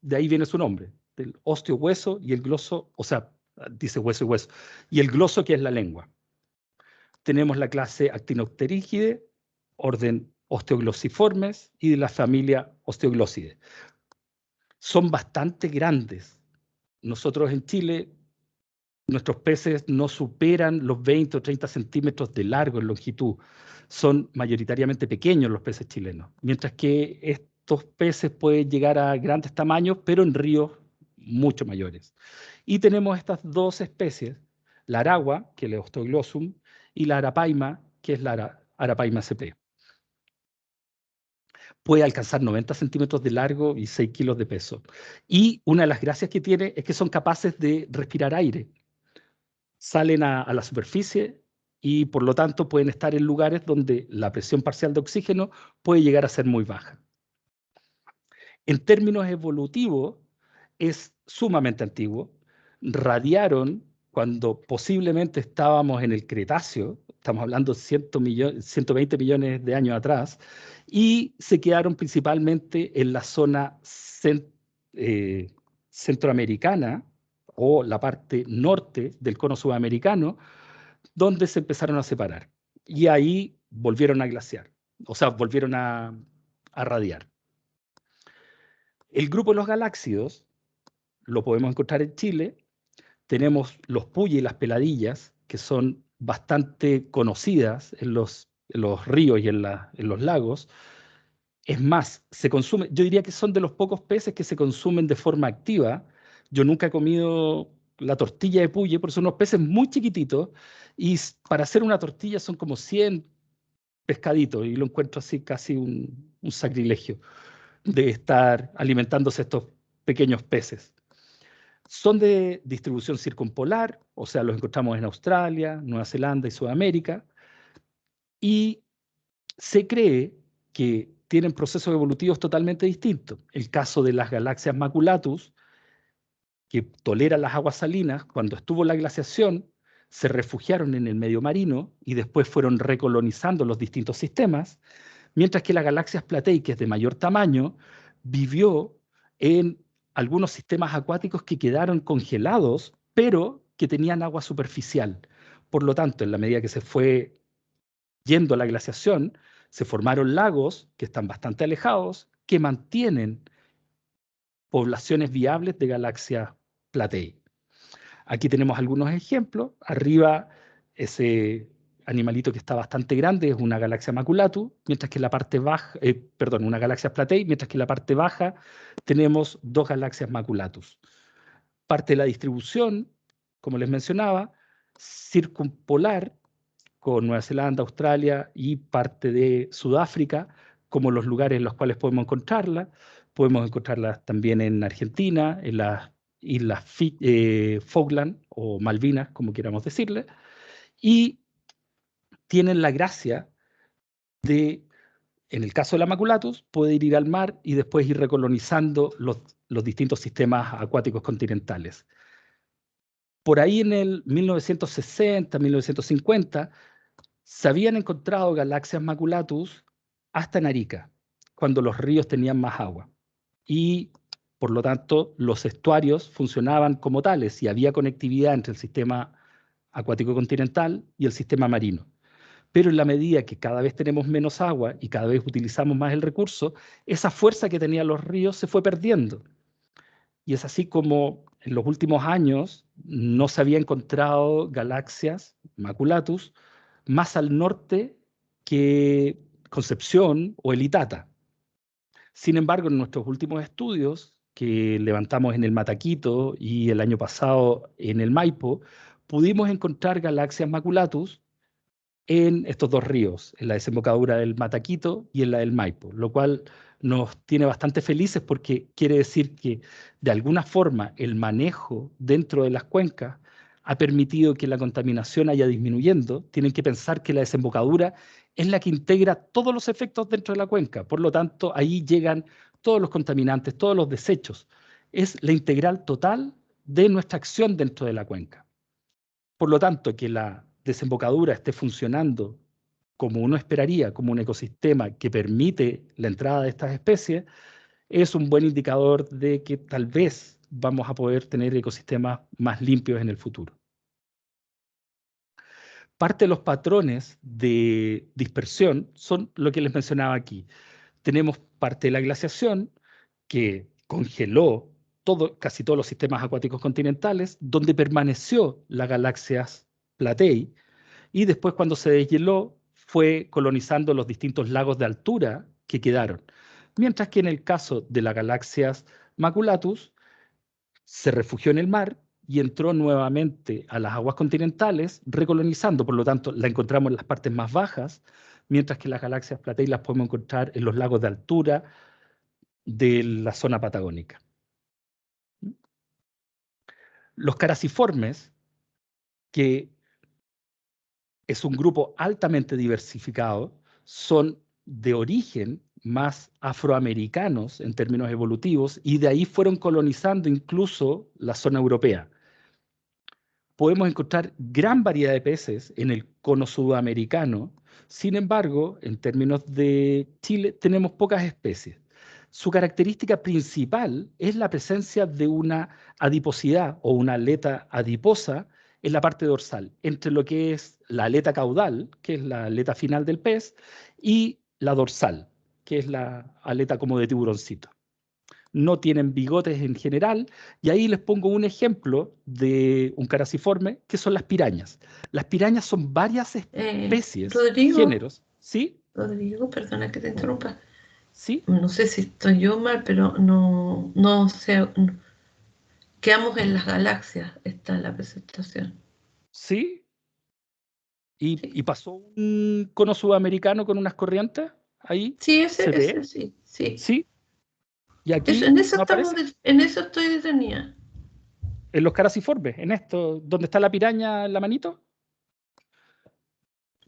de ahí viene su nombre, del osteo-hueso y el gloso, o sea, dice hueso y hueso, y el gloso que es la lengua. Tenemos la clase Actinopterygide, orden Osteoglossiformes y de la familia Osteoglossidae. Son bastante grandes. Nosotros en Chile, nuestros peces no superan los 20 o 30 centímetros de largo en longitud. Son mayoritariamente pequeños los peces chilenos, mientras que estos peces pueden llegar a grandes tamaños, pero en ríos mucho mayores. Y tenemos estas dos especies, la aragua, que es el Osteoglossum, y la arapaima, que es la Arapaima sp. Puede alcanzar 90 centímetros de largo y 6 kilos de peso. Y una de las gracias que tiene es que son capaces de respirar aire. Salen a la superficie y por lo tanto pueden estar en lugares donde la presión parcial de oxígeno puede llegar a ser muy baja. En términos evolutivos, es sumamente antiguo. Radiaron cuando posiblemente estábamos en el Cretáceo, estamos hablando de 120 millones de años atrás, y se quedaron principalmente en la zona centroamericana o la parte norte del cono sudamericano, donde se empezaron a separar. Y ahí volvieron a glaciar, o sea, volvieron a radiar. El grupo de los galáxidos lo podemos encontrar en Chile. Tenemos los puyes y las peladillas, que son bastante conocidas en los ríos y en los lagos. Es más, yo diría que son de los pocos peces que se consumen de forma activa. Yo nunca he comido la tortilla de puye, porque son unos peces muy chiquititos, y para hacer una tortilla son como 100 pescaditos, y lo encuentro así casi un sacrilegio de estar alimentándose estos pequeños peces. Son de distribución circumpolar, o sea, los encontramos en Australia, Nueva Zelanda y Sudamérica, y se cree que tienen procesos evolutivos totalmente distintos. El caso de las galaxias Maculatus, que toleran las aguas salinas, cuando estuvo la glaciación, se refugiaron en el medio marino y después fueron recolonizando los distintos sistemas, mientras que la galaxia Platei, que es de mayor tamaño, vivió en algunos sistemas acuáticos que quedaron congelados, pero que tenían agua superficial. Por lo tanto, en la medida que se fue yendo la glaciación, se formaron lagos que están bastante alejados, que mantienen poblaciones viables de galaxias Platei. Aquí tenemos algunos ejemplos. Arriba, ese animalito que está bastante grande es una galaxia Maculatus, mientras que en la parte baja, una galaxia Platei, mientras que en la parte baja tenemos dos galaxias Maculatus. Parte de la distribución, como les mencionaba, circumpolar, con Nueva Zelanda, Australia y parte de Sudáfrica, como los lugares en los cuales podemos encontrarla. Podemos encontrarla también en Argentina, en las islas Falkland o Malvinas, como queramos decirle, y tienen la gracia de, en el caso de la Maculatus, poder ir al mar y después ir recolonizando los distintos sistemas acuáticos continentales. Por ahí en el 1960, 1950, se habían encontrado galaxias Maculatus hasta en Arica, cuando los ríos tenían más agua. y por lo tanto los estuarios funcionaban como tales y había conectividad entre el sistema acuático continental y el sistema marino. Pero en la medida que cada vez tenemos menos agua y cada vez utilizamos más el recurso, esa fuerza que tenían los ríos se fue perdiendo. Y es así como en los últimos años no se había encontrado galaxias, maculatus, más al norte que Concepción o Elitata. Sin embargo, en nuestros últimos estudios que levantamos en el Mataquito y el año pasado en el Maipo, pudimos encontrar galaxias maculatus en estos dos ríos, en la desembocadura del Mataquito y en la del Maipo, lo cual nos tiene bastante felices porque quiere decir que de alguna forma el manejo dentro de las cuencas ha permitido que la contaminación haya disminuyendo. Tienen que pensar que la desembocadura es la que integra todos los efectos dentro de la cuenca, por lo tanto ahí llegan todos los contaminantes, todos los desechos. Es la integral total de nuestra acción dentro de la cuenca. Por lo tanto, que la desembocadura esté funcionando como uno esperaría, como un ecosistema que permite la entrada de estas especies, es un buen indicador de que tal vez vamos a poder tener ecosistemas más limpios en el futuro. Parte de los patrones de dispersión son lo que les mencionaba aquí. Tenemos parte de la glaciación que congeló casi todos los sistemas acuáticos continentales, donde permaneció las galaxias Platei, y después cuando se deshieló fue colonizando los distintos lagos de altura que quedaron. Mientras que en el caso de las galaxias Maculatus se refugió en el mar y entró nuevamente a las aguas continentales, recolonizando, por lo tanto la encontramos en las partes más bajas, mientras que las galaxias Platei las podemos encontrar en los lagos de altura de la zona patagónica. Los caraciformes, que es un grupo altamente diversificado, son de origen más afroamericanos en términos evolutivos y de ahí fueron colonizando incluso la zona europea. Podemos encontrar gran variedad de peces en el cono sudamericano, sin embargo, en términos de Chile tenemos pocas especies. Su característica principal es la presencia de una adiposidad o una aleta adiposa en la parte dorsal, entre lo que es la aleta caudal, que es la aleta final del pez, y la dorsal, que es la aleta como de tiburoncito. No tienen bigotes en general, y ahí les pongo un ejemplo de un caraciforme, que son las pirañas. Las pirañas son varias especies, Rodrigo, géneros, ¿sí? Rodrigo, perdona que te interrumpa. ¿Sí? No sé si estoy yo mal, pero no sé. Quedamos en las galaxias, está la presentación. ¿Sí? ¿Y Sí, pasó un cono sudamericano con unas corrientes? Ahí sí, se ese ve, sí, sí. ¿sí? Y Eso, aquí en eso no estamos, aparece. en eso estoy detenida. En los caraciformes, en esto, donde está la piraña en la manito.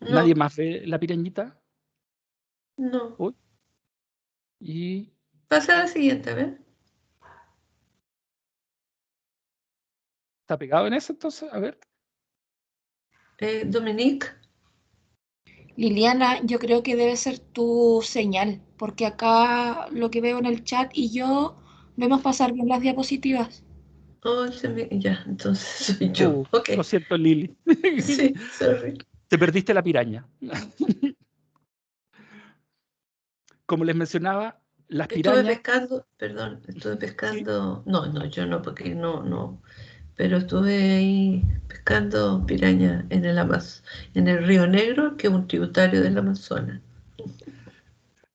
¿Nadie No, más ve la pirañita? no. Uy, y Pasa a la siguiente, a ver. está pegado en eso entonces, a ver. Dominique, Liliana, yo creo que debe ser tu señal, porque acá lo que veo en el chat y yo vemos pasar bien las diapositivas. oh, ya, entonces soy yo. Ok, Lo siento, Lili. sí, sorry. Te perdiste la piraña. Como les mencionaba, las Estuve pirañas, pescando, perdón, estuve ¿sí? pescando, no, yo no, porque no, pero estuve ahí pescando piraña en el Río Negro, que es un tributario del Amazonas.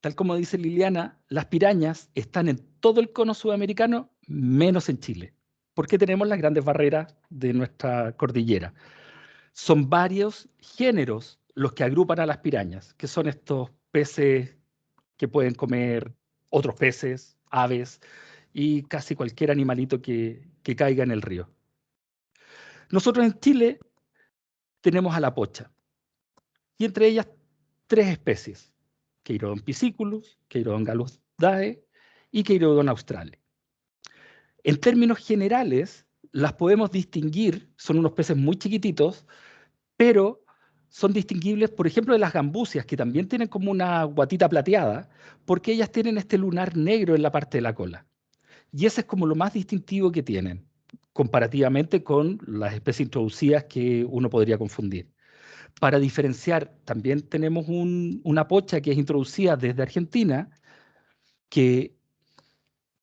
Tal como dice Liliana, las pirañas están en todo el cono sudamericano, menos en Chile, porque tenemos las grandes barreras de nuestra cordillera. Son varios géneros los que agrupan a las pirañas, que son estos peces que pueden comer otros peces, aves y casi cualquier animalito que caiga en el río. Nosotros en Chile tenemos a la pocha, y entre ellas tres especies: Queirodon pisciculus, Queirodon gallus dae y Queirodon australe. En términos generales, las podemos distinguir, son unos peces muy chiquititos, pero son distinguibles, por ejemplo, de las gambusias, que también tienen como una guatita plateada, porque ellas tienen este lunar negro en la parte de la cola. Y ese es como lo más distintivo que tienen, comparativamente con las especies introducidas que uno podría confundir. Para diferenciar, también tenemos una pocha que es introducida desde Argentina, que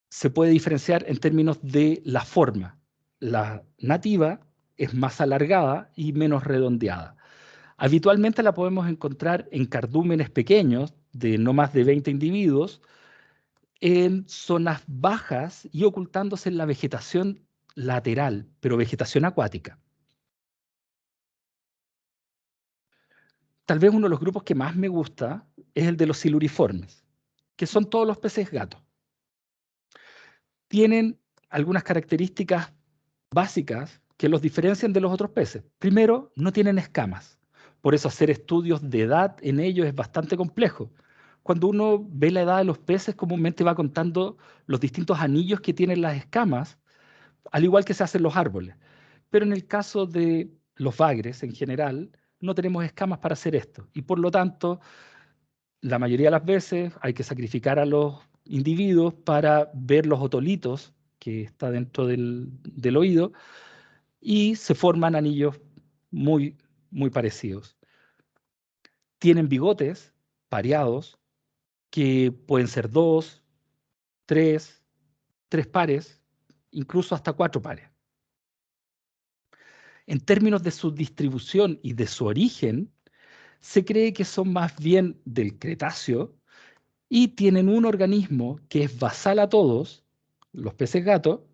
se puede diferenciar en términos de la forma. La nativa es más alargada y menos redondeada. Habitualmente la podemos encontrar en cardúmenes pequeños de no más de 20 individuos, en zonas bajas y ocultándose en la vegetación lateral, pero vegetación acuática. Tal vez uno de los grupos que más me gusta es el de los siluriformes, que son todos los peces gato. Tienen algunas características básicas que los diferencian de los otros peces. Primero, no tienen escamas. Por eso hacer estudios de edad en ellos es bastante complejo. Cuando uno ve la edad de los peces, comúnmente va contando los distintos anillos que tienen las escamas, al igual que se hacen los árboles. Pero en el caso de los bagres en general, no tenemos escamas para hacer esto. Y por lo tanto, la mayoría de las veces hay que sacrificar a los individuos para ver los otolitos que está dentro del oído, y se forman anillos muy, muy parecidos. Tienen bigotes pareados que pueden ser 2, 3 pares, incluso hasta 4 pares. En términos de su distribución y de su origen, se cree que son más bien del Cretáceo y tienen un organismo que es basal a todos, los peces gato,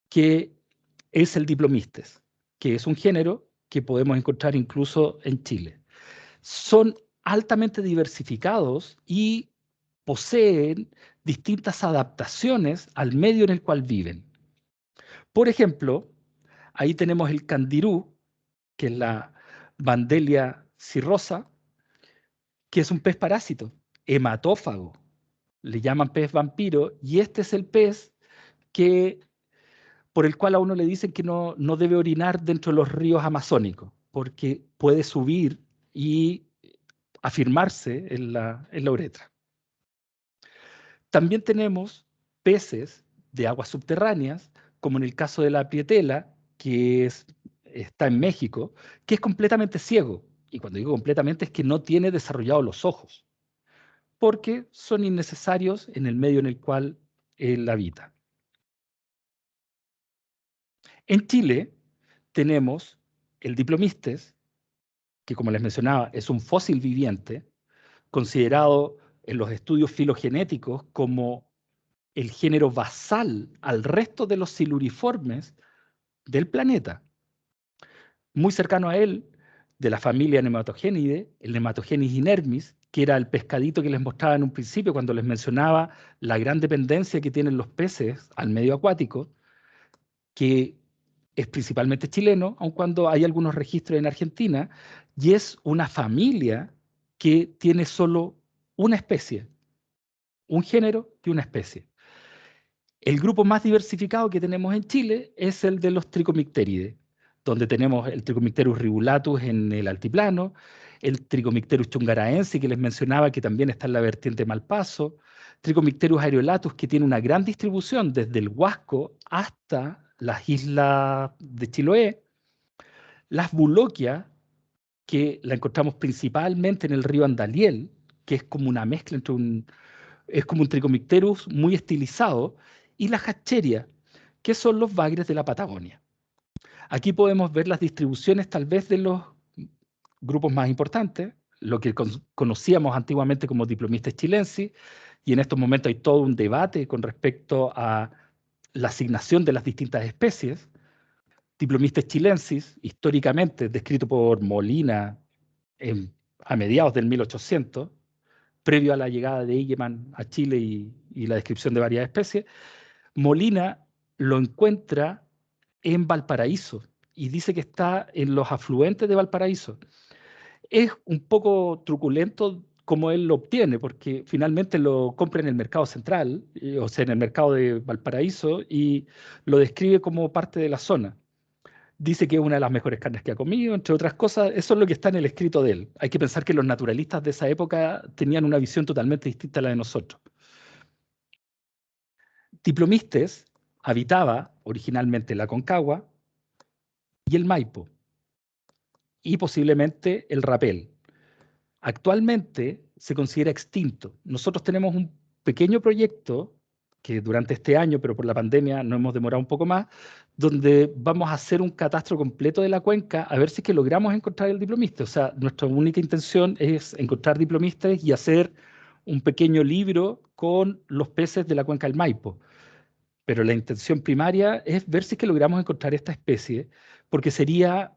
que es el Diplomistes, que es un género que podemos encontrar incluso en Chile. Son altamente diversificados y poseen distintas adaptaciones al medio en el cual viven. Por ejemplo, ahí tenemos el candirú, que es la Bandelia cirrosa, que es un pez parásito, hematófago. Le llaman pez vampiro, y este es el pez por el cual a uno le dicen que no debe orinar dentro de los ríos amazónicos, porque puede subir y afirmarse en la uretra. También tenemos peces de aguas subterráneas, como en el caso de la prietela, que está en México, que es completamente ciego. Y cuando digo completamente es que no tiene desarrollados los ojos, porque son innecesarios en el medio en el cual él habita. En Chile tenemos el Diplomistes, que como les mencionaba es un fósil viviente, considerado en los estudios filogenéticos como el género basal al resto de los siluriformes del planeta. Muy cercano a él, de la familia Nematogenidae, el Nematogenis inermis, que era el pescadito que les mostraba en un principio cuando les mencionaba la gran dependencia que tienen los peces al medio acuático, que es principalmente chileno, aun cuando hay algunos registros en Argentina, y es una familia que tiene solo una especie, un género y una especie. El grupo más diversificado que tenemos en Chile es el de los Trichomicteridae, donde tenemos el Trichomicterus ribulatus en el altiplano, el Trichomicterus chungaraense, que les mencionaba que también está en la vertiente Malpaso, Trichomicterus areolatus, que tiene una gran distribución desde el Huasco hasta las islas de Chiloé, las Buloquias, que la encontramos principalmente en el río Andaliel, que es como una mezcla es como un Trichomicterus muy estilizado, y la Hatcheria, que son los bagres de la Patagonia. Aquí podemos ver las distribuciones tal vez de los grupos más importantes, lo que conocíamos antiguamente como Diplomistes chilensis, y en estos momentos hay todo un debate con respecto a la asignación de las distintas especies. Diplomistes chilensis, históricamente descrito por Molina a mediados del 1800, previo a la llegada de Egeman a Chile y la descripción de varias especies, Molina lo encuentra en Valparaíso y dice que está en los afluentes de Valparaíso. Es un poco truculento como él lo obtiene, porque finalmente lo compra en el mercado central, o sea, en el mercado de Valparaíso, y lo describe como parte de la zona. Dice que es una de las mejores carnes que ha comido, entre otras cosas. Eso es lo que está en el escrito de él. Hay que pensar que los naturalistas de esa época tenían una visión totalmente distinta a la de nosotros. Diplomistes habitaba originalmente la Concagua y el Maipo, y posiblemente el Rapel. Actualmente se considera extinto. Nosotros tenemos un pequeño proyecto que durante este año, pero por la pandemia nos hemos demorado un poco más, donde vamos a hacer un catastro completo de la cuenca a ver si es que logramos encontrar el diplomiste. O sea, nuestra única intención es encontrar diplomistas y hacer un pequeño libro con los peces de la cuenca del Maipo. Pero la intención primaria es ver si es que logramos encontrar esta especie, porque sería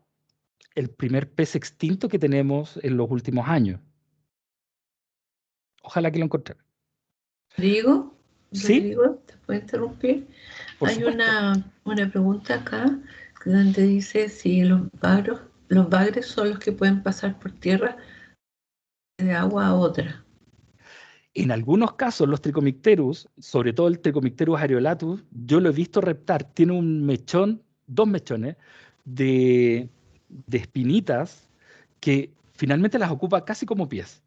el primer pez extinto que tenemos en los últimos años. Ojalá que lo encontremos. Rodrigo, ¿Sí? Rodrigo, ¿te puedo interrumpir? Por Hay supuesto. una pregunta acá donde dice si los bagres son los que pueden pasar por tierra de agua a otra. En algunos casos, los Trichomicterus, sobre todo el Trichomicterus areolatus, yo lo he visto reptar. Tiene un mechón, dos mechones de espinitas que finalmente las ocupa casi como pies.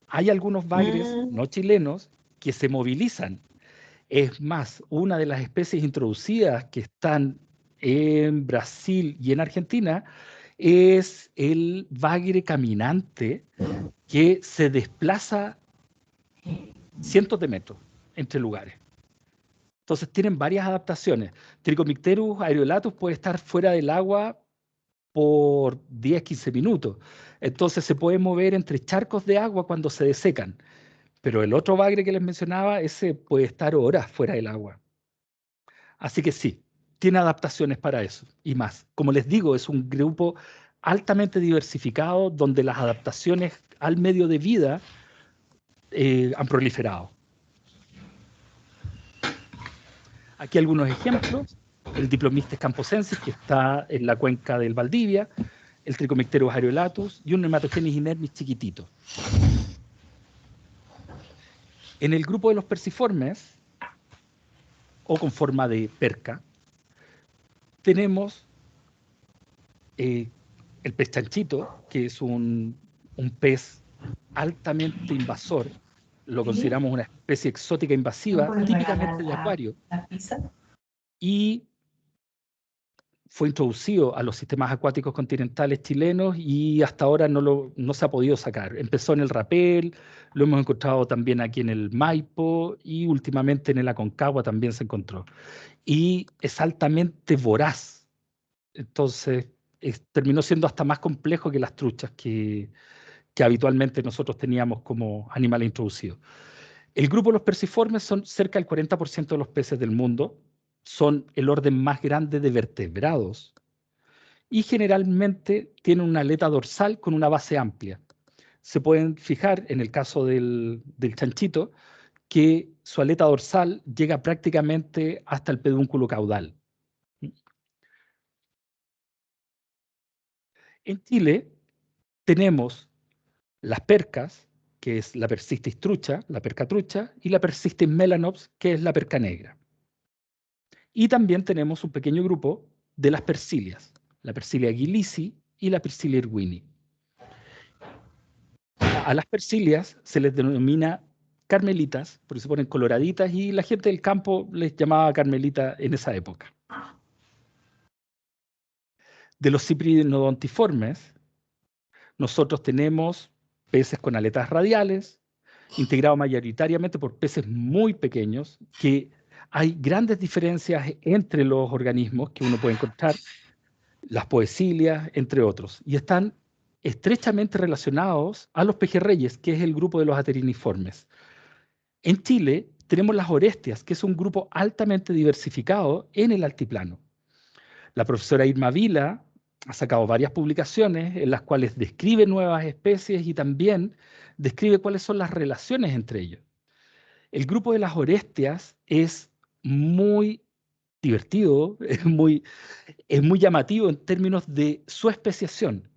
Hay algunos bagres no chilenos que se movilizan. Es más, una de las especies introducidas que están en Brasil y en Argentina es el bagre caminante que se desplaza cientos de metros entre lugares. Entonces tienen varias adaptaciones. Trichomicterus areolatus puede estar fuera del agua por 10, 15 minutos. Entonces se puede mover entre charcos de agua cuando se desecan. Pero el otro bagre que les mencionaba, ese puede estar horas fuera del agua. Así que sí, tiene adaptaciones para eso y más. Como les digo, es un grupo altamente diversificado donde las adaptaciones al medio de vida han proliferado. Aquí algunos ejemplos. El Diplomystes camposensis, que está en la cuenca del Valdivia, el Trichomicterus areolatus y un Nematogenes inermis chiquitito. En el grupo de los perciformes, o con forma de perca, tenemos el pez chanchito, que es un pez altamente invasor. Lo consideramos una especie exótica invasiva, típicamente de acuario. Y fue introducido a los sistemas acuáticos continentales chilenos y hasta ahora no se ha podido sacar. Empezó en el Rapel, lo hemos encontrado también aquí en el Maipo y últimamente en el Aconcagua también se encontró. Y es altamente voraz. Entonces, terminó siendo hasta más complejo que las truchas que habitualmente nosotros teníamos como animales introducidos. El grupo de los perciformes son cerca del 40% de los peces del mundo, son el orden más grande de vertebrados y generalmente tienen una aleta dorsal con una base amplia. Se pueden fijar en el caso del chanchito que su aleta dorsal llega prácticamente hasta el pedúnculo caudal. En Chile tenemos las percas, que es la Persistis trucha, la perca trucha, y la Persistis melanops, que es la perca negra. Y también tenemos un pequeño grupo de las persilias, la Persilia aguilici y la Persilia irwini. A las persilias se les denomina carmelitas, porque se ponen coloraditas, y la gente del campo les llamaba carmelita en esa época. De los ciprinodontiformes, nosotros tenemos peces con aletas radiales, integrados mayoritariamente por peces muy pequeños, que hay grandes diferencias entre los organismos que uno puede encontrar, las poecilias, entre otros, y están estrechamente relacionados a los pejerreyes, que es el grupo de los ateriniformes. En Chile tenemos las orestias, que es un grupo altamente diversificado en el altiplano. La profesora Irma Vila ha sacado varias publicaciones en las cuales describe nuevas especies y también describe cuáles son las relaciones entre ellos. El grupo de las orestias es muy divertido, es muy llamativo en términos de su especiación.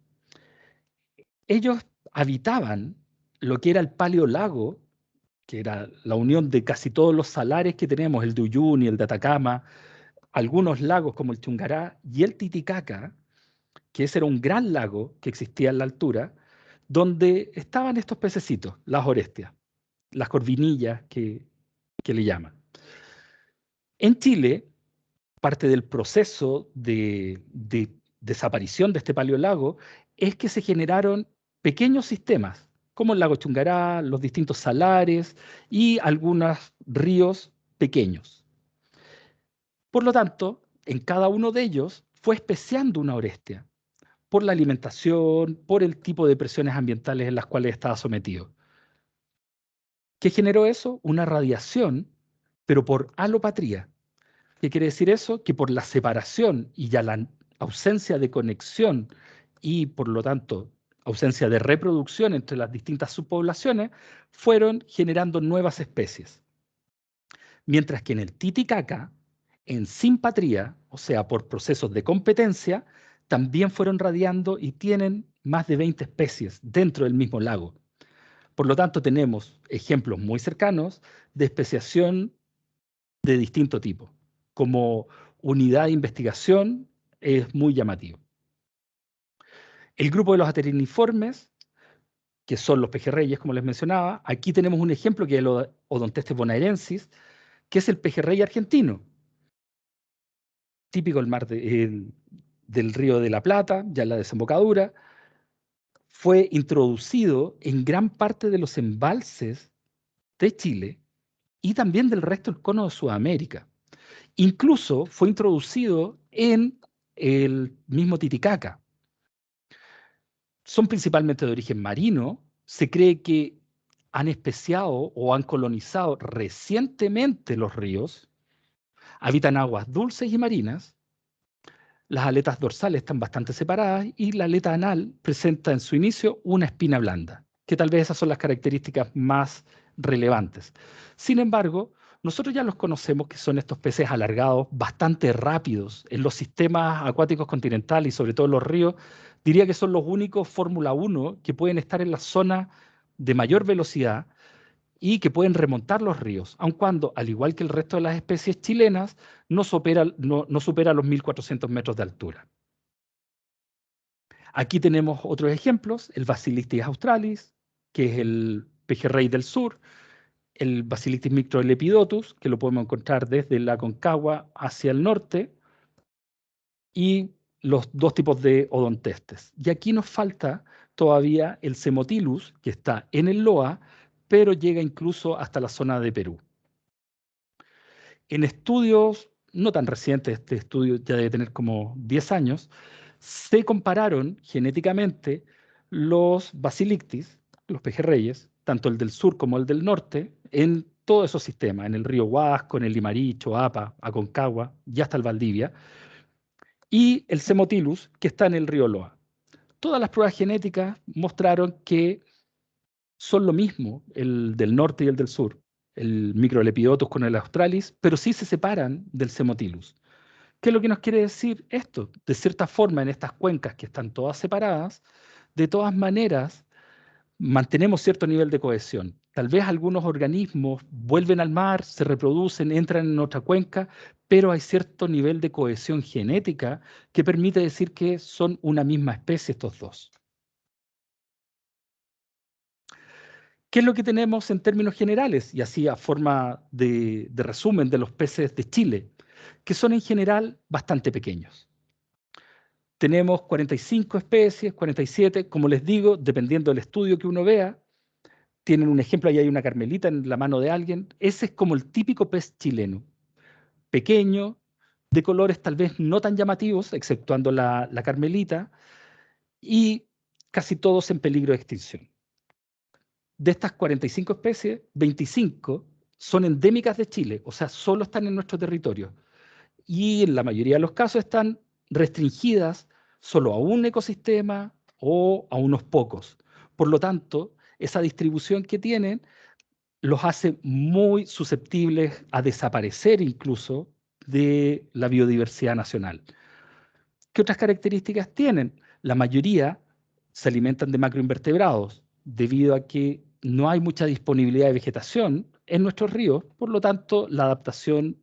Ellos habitaban lo que era el paleolago, que era la unión de casi todos los salares que tenemos, el de Uyuni, el de Atacama, algunos lagos como el Chungará y el Titicaca, que ese era un gran lago que existía en la altura, donde estaban estos pececitos, las orestias, las corvinillas que le llaman. En Chile, parte del proceso de desaparición de este paleolago es que se generaron pequeños sistemas, como el lago Chungará, los distintos salares y algunos ríos pequeños. Por lo tanto, en cada uno de ellos fue especiando una orestia, por la alimentación, por el tipo de presiones ambientales en las cuales estaba sometido. ¿Qué generó eso? Una radiación, pero por alopatría. ¿Qué quiere decir eso? Que por la separación y ya la ausencia de conexión y por lo tanto ausencia de reproducción entre las distintas subpoblaciones, fueron generando nuevas especies. Mientras que en el Titicaca, en simpatría, o sea, por procesos de competencia, también fueron radiando y tienen más de 20 especies dentro del mismo lago. Por lo tanto, tenemos ejemplos muy cercanos de especiación de distinto tipo. Como unidad de investigación es muy llamativo. El grupo de los ateriniformes, que son los pejerreyes, como les mencionaba, aquí tenemos un ejemplo que es el Odontestes bonaerensis, que es el pejerrey argentino, típico del río de la Plata, ya en la desembocadura. Fue introducido en gran parte de los embalses de Chile y también del resto del cono de Sudamérica. Incluso fue introducido en el mismo Titicaca. Son principalmente de origen marino. Se cree que han especiado o han colonizado recientemente los ríos. Habitan aguas dulces y marinas. Las aletas dorsales están bastante separadas y la aleta anal presenta en su inicio una espina blanda, que tal vez esas son las características más relevantes. Sin embargo, nosotros ya los conocemos que son estos peces alargados bastante rápidos en los sistemas acuáticos continentales y sobre todo en los ríos. Diría que son los únicos Fórmula 1 que pueden estar en la zona de mayor velocidad y que pueden remontar los ríos, aun cuando, al igual que el resto de las especies chilenas, no supera los 1.400 metros de altura. Aquí tenemos otros ejemplos, el Basilistis australis, que es el pejerrey del sur, el Basilistis microlepidotus, que lo podemos encontrar desde la Aconcagua hacia el norte, y los dos tipos de odontestes. Y aquí nos falta todavía el Semotilus, que está en el Loa, pero llega incluso hasta la zona de Perú. En estudios no tan recientes, este estudio ya debe tener como 10 años, se compararon genéticamente los Basilictis, los pejerreyes, tanto el del sur como el del norte, en todos esos sistemas, en el río Huasco, en el Limarí, Apa, Aconcagua y hasta el Valdivia, y el Semotilus, que está en el río Loa. Todas las pruebas genéticas mostraron que son lo mismo, el del norte y el del sur, el Microlepidotus con el australis, pero sí se separan del Semotilus. ¿Qué es lo que nos quiere decir esto? De cierta forma, en estas cuencas que están todas separadas, de todas maneras, mantenemos cierto nivel de cohesión. Tal vez algunos organismos vuelven al mar, se reproducen, entran en otra cuenca, pero hay cierto nivel de cohesión genética que permite decir que son una misma especie estos dos. ¿Qué es lo que tenemos en términos generales? Y así a forma de resumen de los peces de Chile, que son en general bastante pequeños. Tenemos 45 especies, 47, como les digo, dependiendo del estudio que uno vea. Tienen un ejemplo, ahí hay una carmelita en la mano de alguien. Ese es como el típico pez chileno. Pequeño, de colores tal vez no tan llamativos, exceptuando la carmelita, y casi todos en peligro de extinción. De estas 45 especies, 25 son endémicas de Chile, o sea, solo están en nuestro territorio. Y en la mayoría de los casos están restringidas solo a un ecosistema o a unos pocos. Por lo tanto, esa distribución que tienen los hace muy susceptibles a desaparecer incluso de la biodiversidad nacional. ¿Qué otras características tienen? La mayoría se alimentan de macroinvertebrados, debido a que no hay mucha disponibilidad de vegetación en nuestros ríos, por lo tanto, la adaptación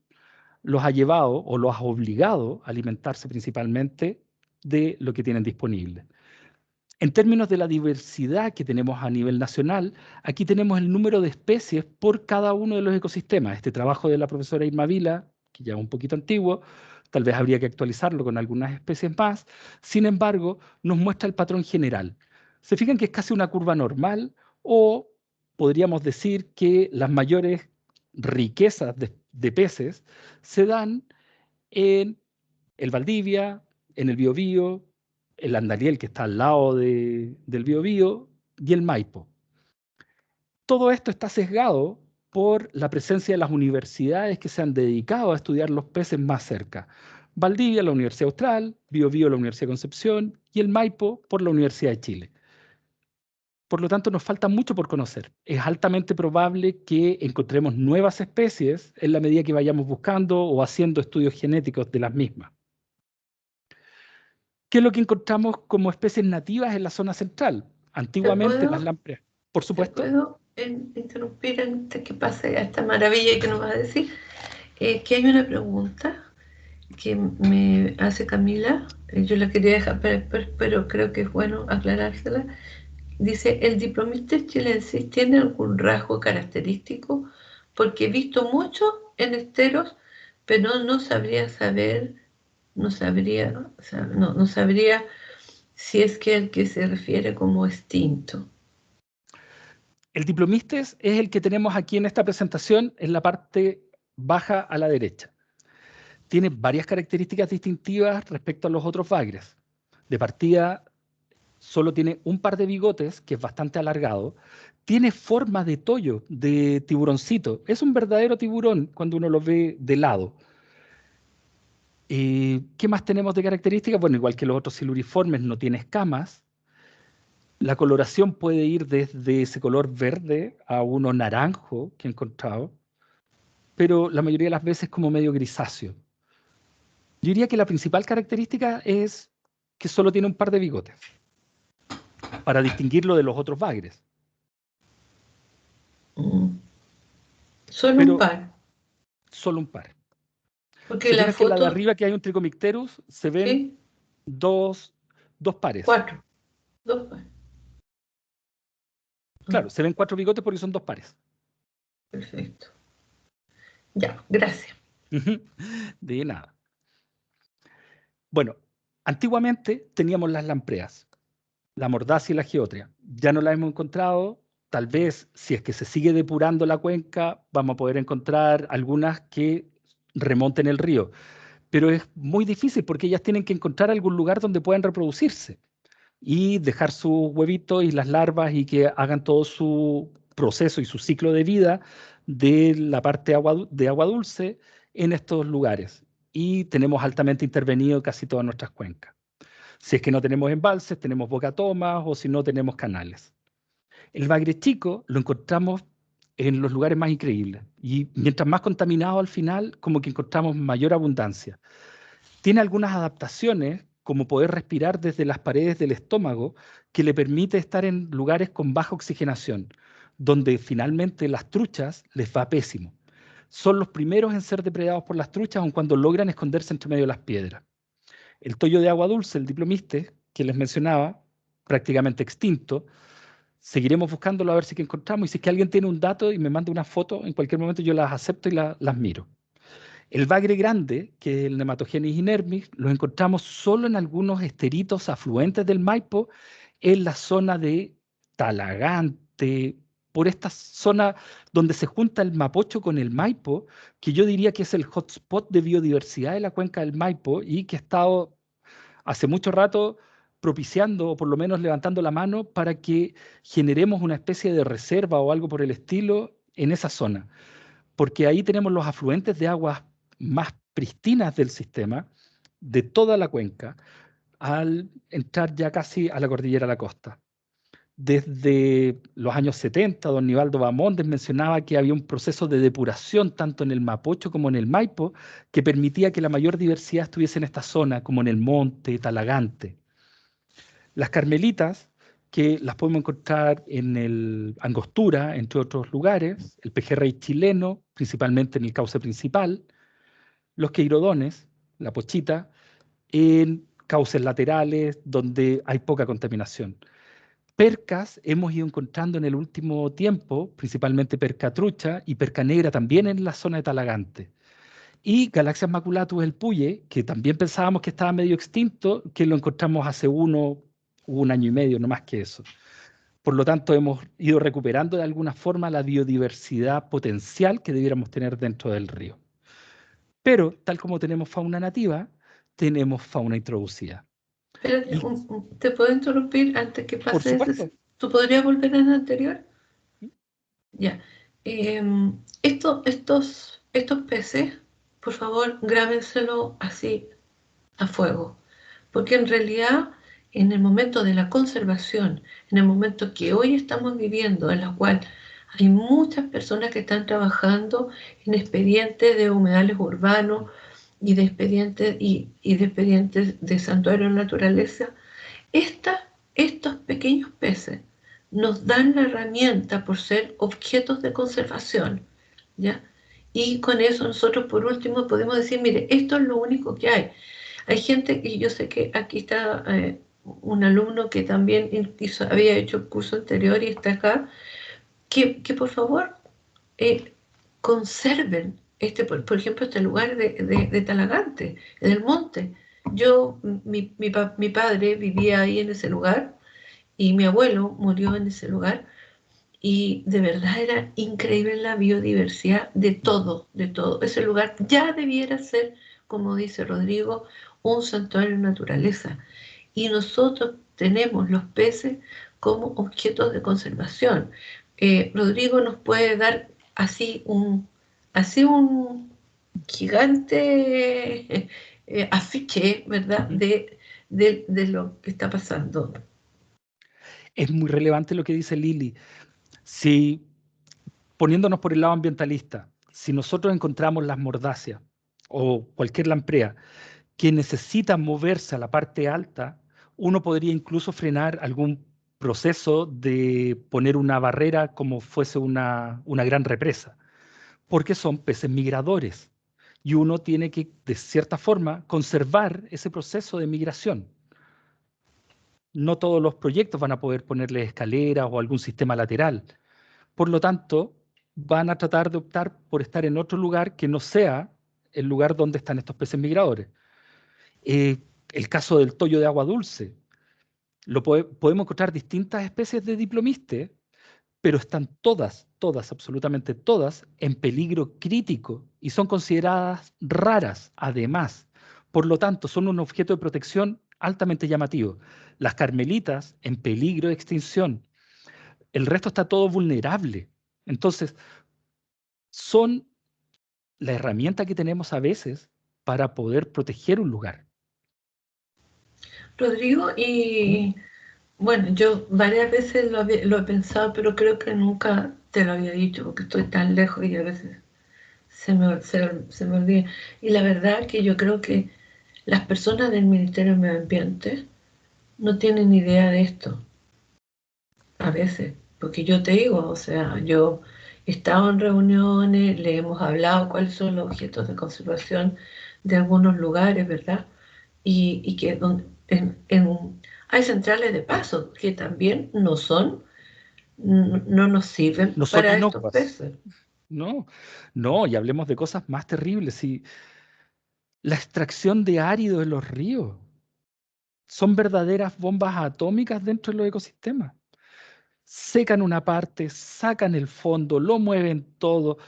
los ha llevado o los ha obligado a alimentarse principalmente de lo que tienen disponible. En términos de la diversidad que tenemos a nivel nacional, aquí tenemos el número de especies por cada uno de los ecosistemas. Este trabajo de la profesora Irma Vila, que ya es un poquito antiguo, tal vez habría que actualizarlo con algunas especies más. Sin embargo, nos muestra el patrón general. Se fijan que es casi una curva normal, o podríamos decir que las mayores riquezas de peces se dan en el Valdivia, en el Biobío, el Andaliel, que está al lado del Biobío, y el Maipo. Todo esto está sesgado por la presencia de las universidades que se han dedicado a estudiar los peces más cerca. Valdivia, la Universidad Austral, Biobío, la Universidad de Concepción, y el Maipo por la Universidad de Chile. Por lo tanto, nos falta mucho por conocer. Es altamente probable que encontremos nuevas especies en la medida que vayamos buscando o haciendo estudios genéticos de las mismas. ¿Qué es lo que encontramos como especies nativas en la zona central? Antiguamente las lampreas. Por ¿Te supuesto. puedo interrumpir antes que pase a esta maravilla que nos va a decir? Que hay una pregunta que me hace Camila, yo la quería dejar para después, pero creo que es bueno aclarársela. Dice, ¿el Diplomystes chilensis tiene algún rasgo característico? Porque he visto mucho en esteros, pero no sabría si es que el que se refiere como extinto. El Diplomystes es el que tenemos aquí en esta presentación en la parte baja a la derecha. Tiene varias características distintivas respecto a los otros bagres. De partida, solo tiene un par de bigotes, que es bastante alargado. Tiene forma de toyo, de tiburoncito. Es un verdadero tiburón cuando uno lo ve de lado. ¿Qué más tenemos de características? Bueno, igual que los otros siluriformes, no tiene escamas. La coloración puede ir desde ese color verde a uno naranjo que he encontrado, pero la mayoría de las veces como medio grisáceo. Yo diría que la principal característica es que solo tiene un par de bigotes, para distinguirlo de los otros bagres. Solo Pero un par. solo un par. Porque Se la fijan que en la de foto, arriba, que hay un Trichomicterus, se ven ¿sí? dos pares. 4. 2 pares. Claro, se ven 4 bigotes porque son 2 pares. Perfecto. Ya, gracias. De nada. Bueno, antiguamente teníamos las lampreas, la mordaza y la geotria. Ya no las hemos encontrado. Tal vez, si es que se sigue depurando la cuenca, vamos a poder encontrar algunas que remonten el río. Pero es muy difícil porque ellas tienen que encontrar algún lugar donde puedan reproducirse y dejar sus huevitos y las larvas y que hagan todo su proceso y su ciclo de vida de la parte de agua dulce en estos lugares. Y tenemos altamente intervenido casi todas nuestras cuencas. Si es que no tenemos embalses, tenemos bocatomas, o si no, tenemos canales. El bagre chico lo encontramos en los lugares más increíbles. Y mientras más contaminado al final, como que encontramos mayor abundancia. Tiene algunas adaptaciones, como poder respirar desde las paredes del estómago, que le permite estar en lugares con baja oxigenación, donde finalmente las truchas les va pésimo. Son los primeros en ser depredados por las truchas, aun cuando logran esconderse entre medio de las piedras. El toyo de agua dulce, el Diplomystes, que les mencionaba, prácticamente extinto, seguiremos buscándolo a ver si que encontramos, y si es que alguien tiene un dato y me manda una foto, en cualquier momento yo las acepto y las miro. El bagre grande, que es el Nematogenes inermis, lo encontramos solo en algunos esteritos afluentes del Maipo, en la zona de Talagante, por esta zona donde se junta el Mapocho con el Maipo, que yo diría que es el hotspot de biodiversidad de la cuenca del Maipo y que ha estado hace mucho rato propiciando o por lo menos levantando la mano para que generemos una especie de reserva o algo por el estilo en esa zona, porque ahí tenemos los afluentes de aguas más pristinas del sistema, de toda la cuenca, al entrar ya casi a la cordillera de la costa. Desde los años 70, don Nivaldo Bamondes mencionaba que había un proceso de depuración tanto en el Mapocho como en el Maipo que permitía que la mayor diversidad estuviese en esta zona, como en el Monte, Talagante. Las carmelitas, que las podemos encontrar en el Angostura, entre otros lugares, el pejerrey chileno, principalmente en el cauce principal, los queirodones, la pochita, en cauces laterales donde hay poca contaminación. Percas hemos ido encontrando en el último tiempo, principalmente perca trucha y perca negra también en la zona de Talagante. Y Galaxias maculatus, el puye, que también pensábamos que estaba medio extinto, que lo encontramos hace un año y medio, no más que eso. Por lo tanto, hemos ido recuperando de alguna forma la biodiversidad potencial que debiéramos tener dentro del río. Pero, tal como tenemos fauna nativa, tenemos fauna introducida. Espérate, Y, ¿te puedo interrumpir antes que por pase ese? supuesto, ¿Tú podrías volver al anterior? Ya. Estos peces, por favor, grábenselo así a fuego. Porque en realidad, en el momento de la conservación, en el momento que hoy estamos viviendo, en la cual hay muchas personas que están trabajando en expedientes de humedales urbanos y de expedientes de santuarios de naturaleza, estos pequeños peces nos dan la herramienta por ser objetos de conservación, ¿ya? Y con eso nosotros por último podemos decir, mire, esto es lo único que hay. Hay gente, y yo sé que aquí está un alumno que también había hecho el curso anterior y está acá, que por favor conserven, por ejemplo, este lugar de Talagante, en el monte. Mi padre vivía ahí en ese lugar y mi abuelo murió en ese lugar y de verdad era increíble la biodiversidad de todo, de todo. Ese lugar ya debiera ser, como dice Rodrigo, un santuario de naturaleza. Y nosotros tenemos los peces como objetos de conservación. Rodrigo nos puede dar así un gigante afiche, ¿verdad?, de lo que está pasando. es muy relevante lo que dice Lili. Si, poniéndonos por el lado ambientalista, si nosotros encontramos las mordáceas o cualquier lamprea que necesita moverse a la parte alta, uno podría incluso frenar algún proceso de poner una barrera como fuese una gran represa, porque son peces migradores y uno tiene que, de cierta forma, conservar ese proceso de migración. No todos los proyectos van a poder ponerle escaleras o algún sistema lateral. Por lo tanto, van a tratar de optar por estar en otro lugar que no sea el lugar donde están estos peces migradores. El caso del toyo de agua dulce. Podemos encontrar distintas especies de diplomiste, pero están todas, absolutamente todas, en peligro crítico y son consideradas raras, además. Por lo tanto, son un objeto de protección altamente llamativo. Las carmelitas, en peligro de extinción. El resto está todo vulnerable. Entonces, son la herramienta que tenemos a veces para poder proteger un lugar. Rodrigo, y bueno, yo varias veces lo he pensado, pero creo que nunca te lo había dicho porque estoy tan lejos y a veces se me olvida. Y la verdad que yo creo que las personas del Ministerio de Medio Ambiente no tienen idea de esto, a veces, porque yo te digo, o sea, yo he estado en reuniones, le hemos hablado cuáles son los objetos de conservación de algunos lugares, ¿verdad? Y que hay centrales de paso que también no nos sirven No son para estos inocuas, peces. no, no, y hablemos de cosas más terribles. Y la extracción de árido en los ríos son verdaderas bombas atómicas dentro de los ecosistemas. Secan una parte, sacan el fondo, lo mueven todo,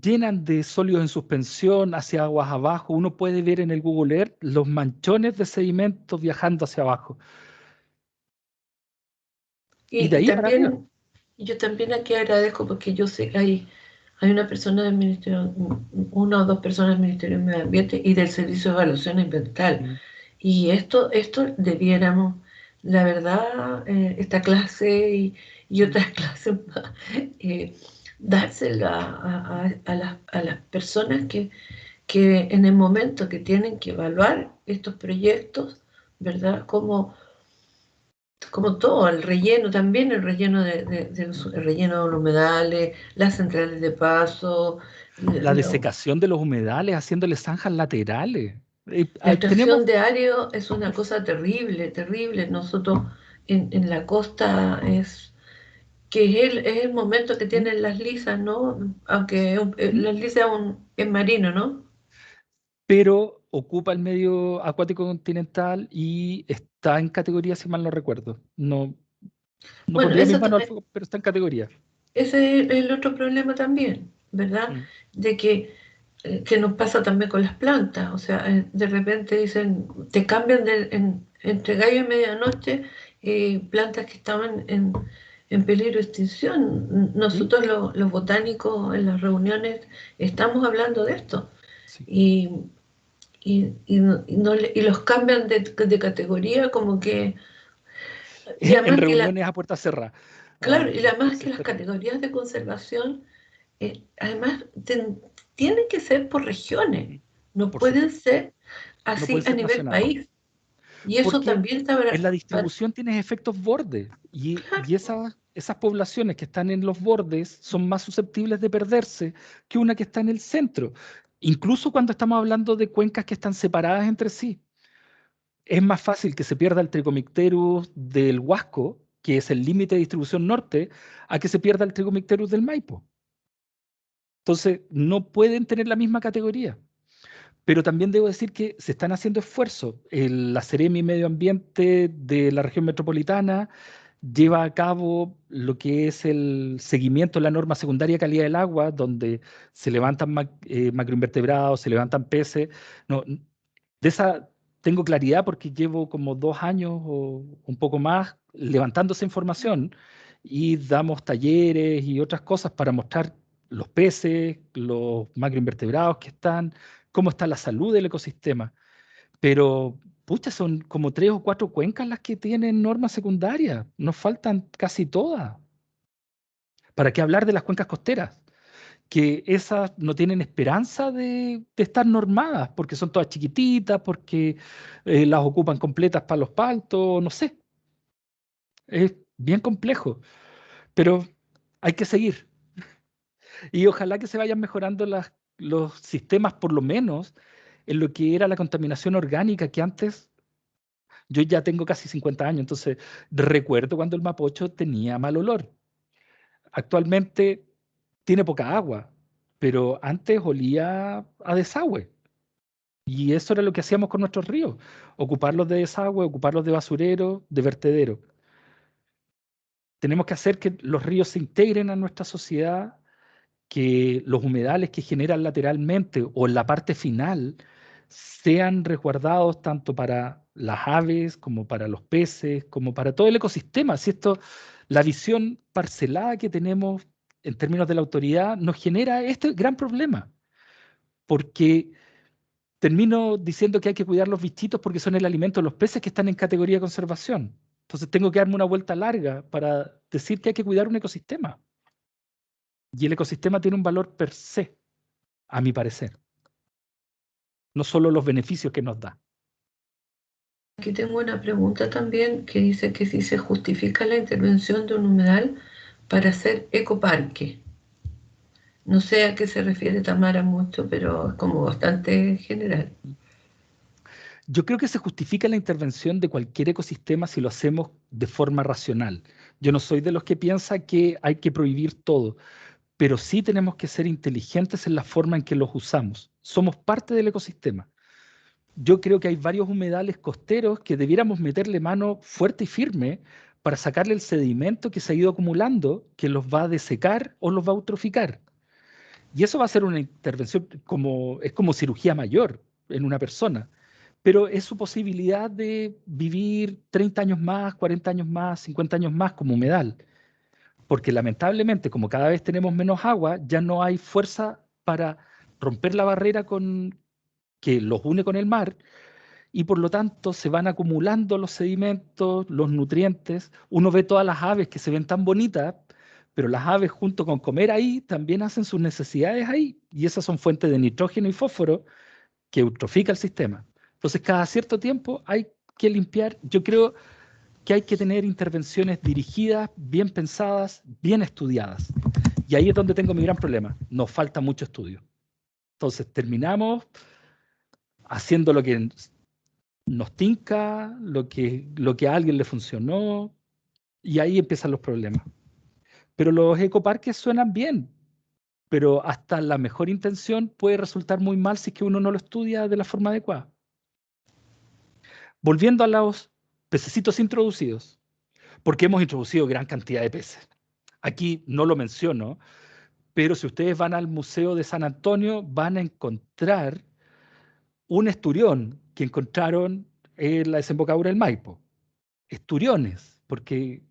llenan de sólidos en suspensión hacia aguas abajo. Uno puede ver en el Google Earth los manchones de sedimentos viajando hacia abajo. Y de Y ahí para arriba. también, yo también aquí agradezco porque yo sé que hay una persona del Ministerio, una o dos personas del Ministerio de Medio Ambiente y del Servicio de Evaluación Ambiental. Mm. Y esto debiéramos, la verdad, esta clase y otras clases más, dársela a las personas que en el momento que tienen que evaluar estos proyectos, ¿verdad? Como todo, el relleno también, el relleno el relleno de los humedales, las centrales de paso, La desecación de los humedales, haciéndole zanjas laterales. la Tenemos, extracción de árido es una cosa terrible, terrible. Nosotros en la costa que es el momento que tienen las lisas, ¿no? Aunque las lisas es marino, ¿no? Pero ocupa el medio acuático continental y está en categoría, si mal no recuerdo. No, no Bueno, pondría mis eso manos al también, fuego, pero está en categoría. ese es el otro problema también, ¿verdad? Mm. De que nos pasa también con las plantas, o sea, de repente dicen, te cambian entre gallo y medianoche plantas que estaban en peligro de extinción. ¿Sí? Nosotros los botánicos en las reuniones estamos hablando de esto Sí. y, y los cambian de categoría como que, y En además que la, reuniones a puerta cerrada. claro, Ah, y además que las desesperante. categorías de conservación además, tienen que ser por regiones, Mm. no Por pueden supuesto. ser No así pueden a ser nivel nacionales. país. Y eso Porque también está en la distribución tienes efectos bordes y claro. esas poblaciones que están en los bordes son más susceptibles de perderse que una que está en el centro. Incluso cuando estamos hablando de cuencas que están separadas entre sí. Es más fácil que se pierda el Trichomicterus del Huasco, que es el límite de distribución norte, a que se pierda el Trichomicterus del Maipo. Entonces, no pueden tener la misma categoría. Pero también debo decir que se están haciendo esfuerzos. La Seremi Medio Ambiente de la región metropolitana lleva a cabo lo que es el seguimiento de la norma secundaria de calidad del agua, donde se levantan macroinvertebrados, se levantan peces. No, de esa tengo claridad porque llevo como 2 años o un poco más levantando esa información y damos talleres y otras cosas para mostrar los peces, los macroinvertebrados que están, cómo está la salud del ecosistema. Pero, pucha, son como 3 o 4 cuencas las que tienen normas secundarias. Nos faltan casi todas. ¿Para qué hablar de las cuencas costeras? Que esas no tienen esperanza de estar normadas, porque son todas chiquititas, porque las ocupan completas para los paltos, no sé. Es bien complejo, pero hay que seguir. Y ojalá que se vayan mejorando los sistemas, por lo menos en lo que era la contaminación orgánica, que antes, yo ya tengo casi 50 años, entonces recuerdo cuando el Mapocho tenía mal olor. Actualmente tiene poca agua, pero antes olía a desagüe. Y eso era lo que hacíamos con nuestros ríos, ocuparlos de desagüe, ocuparlos de basurero, de vertedero. Tenemos que hacer que los ríos se integren a nuestra sociedad, que los humedales que generan lateralmente o en la parte final sean resguardados tanto para las aves como para los peces, como para todo el ecosistema. Si esto, la visión parcelada que tenemos en términos de la autoridad nos genera este gran problema, porque termino diciendo que hay que cuidar los bichitos porque son el alimento de los peces que están en categoría de conservación. Entonces tengo que darme una vuelta larga para decir que hay que cuidar un ecosistema. Y el ecosistema tiene un valor per se, a mi parecer, no solo los beneficios que nos da. Aquí tengo una pregunta también que dice que si se justifica la intervención de un humedal para hacer ecoparque. No sé a qué se refiere Tamara mucho, pero es como bastante general. Yo creo que se justifica la intervención de cualquier ecosistema si lo hacemos de forma racional. Yo no soy de los que piensa que hay que prohibir todo, pero sí tenemos que ser inteligentes en la forma en que los usamos. Somos parte del ecosistema. Yo creo que hay varios humedales costeros que debiéramos meterle mano fuerte y firme para sacarle el sedimento que se ha ido acumulando, que los va a desecar o los va a eutroficar. Y eso va a ser una intervención es como cirugía mayor en una persona, pero es su posibilidad de vivir 30 años más, 40 años más, 50 años más como humedal. Porque lamentablemente, como cada vez tenemos menos agua, ya no hay fuerza para romper la barrera que los une con el mar y por lo tanto se van acumulando los sedimentos, los nutrientes. Uno ve todas las aves que se ven tan bonitas, pero las aves junto con comer ahí también hacen sus necesidades ahí y esas son fuentes de nitrógeno y fósforo que eutrofica el sistema. Entonces cada cierto tiempo hay que limpiar. Yo creo que hay que tener intervenciones dirigidas, bien pensadas, bien estudiadas. Y ahí es donde tengo mi gran problema. Nos falta mucho estudio. Entonces terminamos haciendo lo que nos tinca, lo que a alguien le funcionó, y ahí empiezan los problemas. Pero los ecoparques suenan bien, pero hasta la mejor intención puede resultar muy mal si es que uno no lo estudia de la forma adecuada. Volviendo a los pececitos introducidos, porque hemos introducido gran cantidad de peces. Aquí no lo menciono, pero si ustedes van al Museo de San Antonio, van a encontrar un esturión que encontraron en la desembocadura del Maipo. Esturiones, porque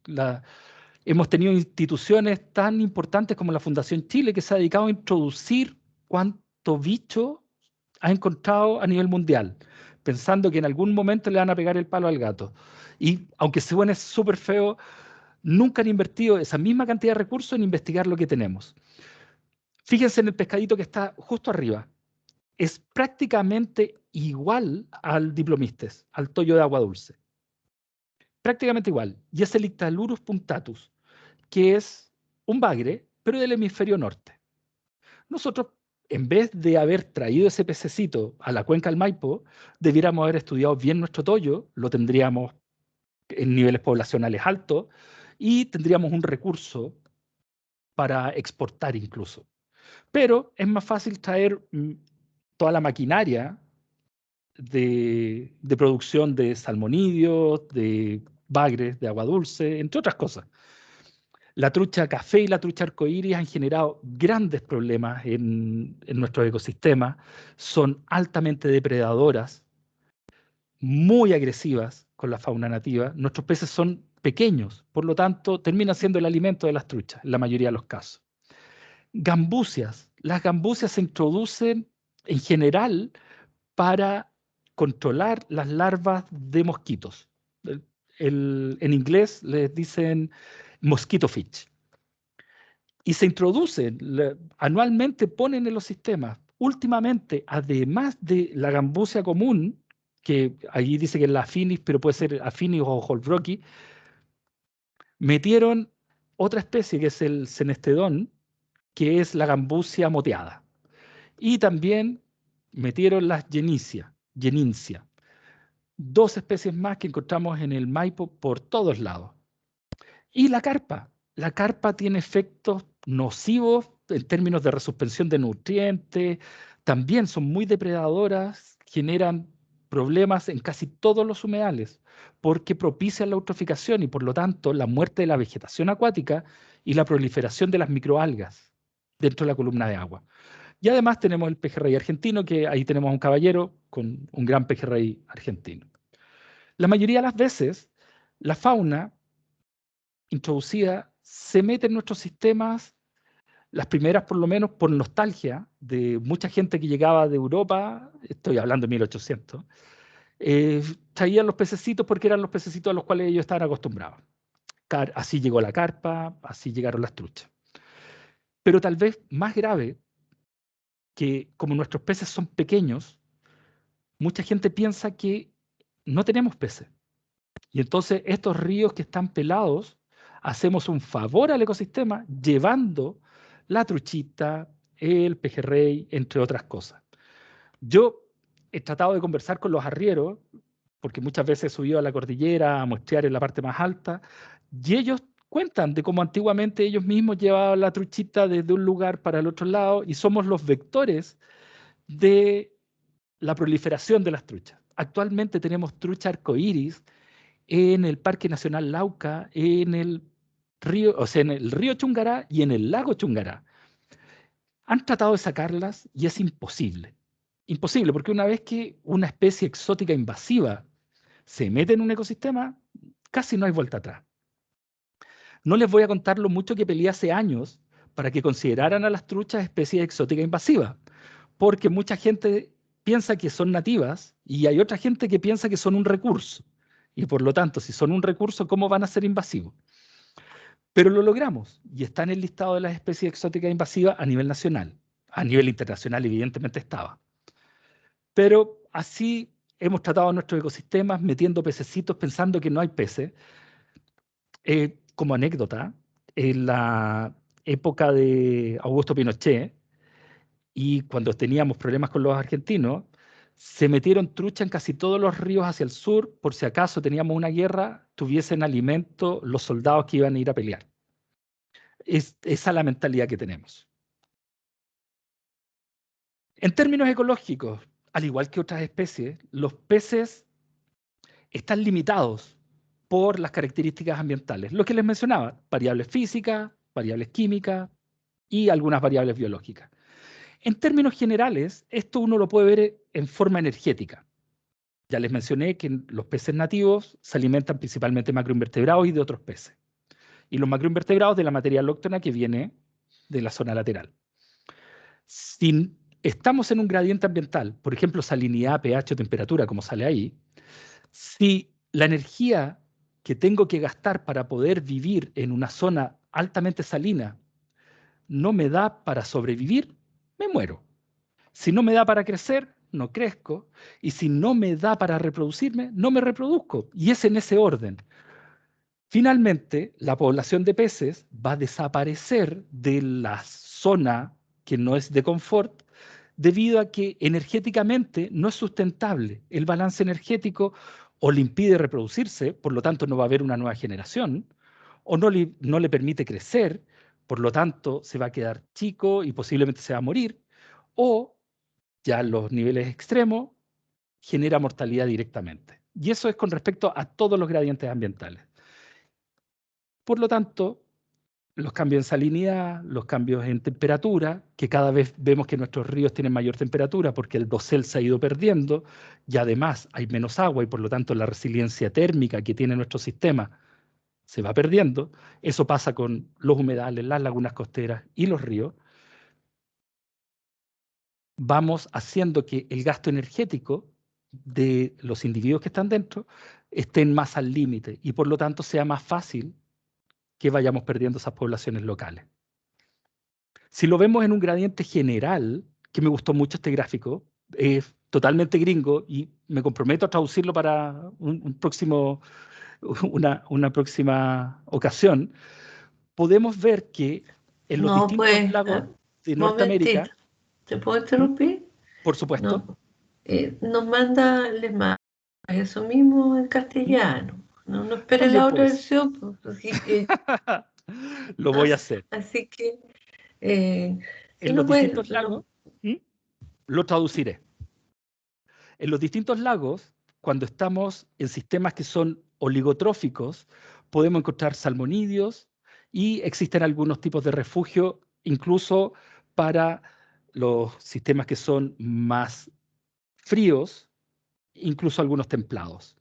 hemos tenido instituciones tan importantes como la Fundación Chile que se ha dedicado a introducir cuánto bicho ha encontrado a nivel mundial, pensando que en algún momento le van a pegar el palo al gato. Y aunque suene súper feo, nunca han invertido esa misma cantidad de recursos en investigar lo que tenemos. Fíjense en el pescadito que está justo arriba. Es prácticamente igual al diplomistes, al toyo de agua dulce. Prácticamente igual. Y es el Ictalurus punctatus, que es un bagre, pero del hemisferio norte. Nosotros, en vez de haber traído ese pececito a la cuenca del Maipo, debiéramos haber estudiado bien nuestro toyo, lo tendríamos en niveles poblacionales altos y tendríamos un recurso para exportar incluso. Pero es más fácil traer toda la maquinaria de producción de salmonidios, de bagres, de agua dulce, entre otras cosas. La trucha café y la trucha arcoíris han generado grandes problemas en nuestros ecosistemas, son altamente depredadoras, muy agresivas con la fauna nativa. Nuestros peces son pequeños, por lo tanto, terminan siendo el alimento de las truchas en la mayoría de los casos. Gambusias. Las gambusias se introducen en general para controlar las larvas de mosquitos. En inglés les dicen mosquito fish. Y se introducen, anualmente ponen en los sistemas. Últimamente, además de la gambusia común, que allí dice que es la Aphinis, pero puede ser Aphinis o Holbrookii, metieron otra especie que es el Cenestedón, que es la gambusia moteada. Y también metieron las Genincia, dos especies más que encontramos en el Maipo por todos lados. Y la carpa. La carpa tiene efectos nocivos en términos de resuspensión de nutrientes, también son muy depredadoras, generan problemas en casi todos los humedales, porque propician la eutroficación y por lo tanto la muerte de la vegetación acuática y la proliferación de las microalgas dentro de la columna de agua. Y además tenemos el pejerrey argentino, que ahí tenemos a un caballero con un gran pejerrey argentino. La mayoría de las veces, la fauna introducida se mete en nuestros sistemas, las primeras por lo menos por nostalgia de mucha gente que llegaba de Europa, estoy hablando de 1800, traían los pececitos porque eran los pececitos a los cuales ellos estaban acostumbrados. Así llegó la carpa, así llegaron las truchas. Pero tal vez más grave, que como nuestros peces son pequeños, mucha gente piensa que no tenemos peces. Y entonces estos ríos que están pelados, hacemos un favor al ecosistema llevando la truchita, el pejerrey, entre otras cosas. Yo he tratado de conversar con los arrieros, porque muchas veces he subido a la cordillera a muestrear en la parte más alta, y ellos cuentan de cómo antiguamente ellos mismos llevaban la truchita desde un lugar para el otro lado y somos los vectores de la proliferación de las truchas. Actualmente tenemos trucha arcoíris en el Parque Nacional Lauca, en el río, o sea, en el río Chungará y en el lago Chungará. Han tratado de sacarlas y es imposible. Imposible, porque una vez que una especie exótica invasiva se mete en un ecosistema, casi no hay vuelta atrás. No les voy a contar lo mucho que peleé hace años para que consideraran a las truchas especies exóticas invasivas, porque mucha gente piensa que son nativas y hay otra gente que piensa que son un recurso. Y por lo tanto, si son un recurso, ¿cómo van a ser invasivos? Pero lo logramos y está en el listado de las especies exóticas invasivas a nivel nacional. A nivel internacional, evidentemente, estaba. Pero así hemos tratado nuestros ecosistemas metiendo pececitos pensando que no hay peces. Como anécdota, en la época de Augusto Pinochet y cuando teníamos problemas con los argentinos, se metieron trucha en casi todos los ríos hacia el sur, por si acaso teníamos una guerra, tuviesen alimento los soldados que iban a ir a pelear. Es esa la mentalidad que tenemos. En términos ecológicos, al igual que otras especies, los peces están limitados por las características ambientales. Lo que les mencionaba, variables físicas, variables químicas y algunas variables biológicas. En términos generales, esto uno lo puede ver en forma energética. Ya les mencioné que los peces nativos se alimentan principalmente de macroinvertebrados y de otros peces. Y los macroinvertebrados de la materia alóctona que viene de la zona lateral. Si estamos en un gradiente ambiental, por ejemplo, salinidad, pH o temperatura, como sale ahí, si la energía que tengo que gastar para poder vivir en una zona altamente salina no me da para sobrevivir, me muero. Si no me da para crecer, no crezco. Y si no me da para reproducirme, no me reproduzco. Y es en ese orden. Finalmente, la población de peces va a desaparecer de la zona que no es de confort debido a que energéticamente no es sustentable. El balance energético o le impide reproducirse, por lo tanto no va a haber una nueva generación, o no le permite crecer, por lo tanto se va a quedar chico y posiblemente se va a morir, o ya en los niveles extremos genera mortalidad directamente. Y eso es con respecto a todos los gradientes ambientales. Por lo tanto, los cambios en salinidad, los cambios en temperatura, que cada vez vemos que nuestros ríos tienen mayor temperatura porque el dosel se ha ido perdiendo y además hay menos agua y por lo tanto la resiliencia térmica que tiene nuestro sistema se va perdiendo. Eso pasa con los humedales, las lagunas costeras y los ríos. Vamos haciendo que el gasto energético de los individuos que están dentro estén más al límite y por lo tanto sea más fácil que vayamos perdiendo esas poblaciones locales. Si lo vemos en un gradiente general, que me gustó mucho este gráfico, es totalmente gringo y me comprometo a traducirlo para una próxima ocasión, podemos ver que en los No, distintos pues, lagos de Norteamérica, momentito, ¿te puedo ¿Mm? interrumpir? Por supuesto, No, les manda eso mismo en castellano. No esperes también la otra puede ser. versión, pues, Lo voy a hacer. así que si En los no puedes, distintos lagos, ¿Mm? Lo traduciré. En los distintos lagos, cuando estamos en sistemas que son oligotróficos, podemos encontrar salmonidios y existen algunos tipos de refugio, incluso para los sistemas que son más fríos, incluso algunos templados.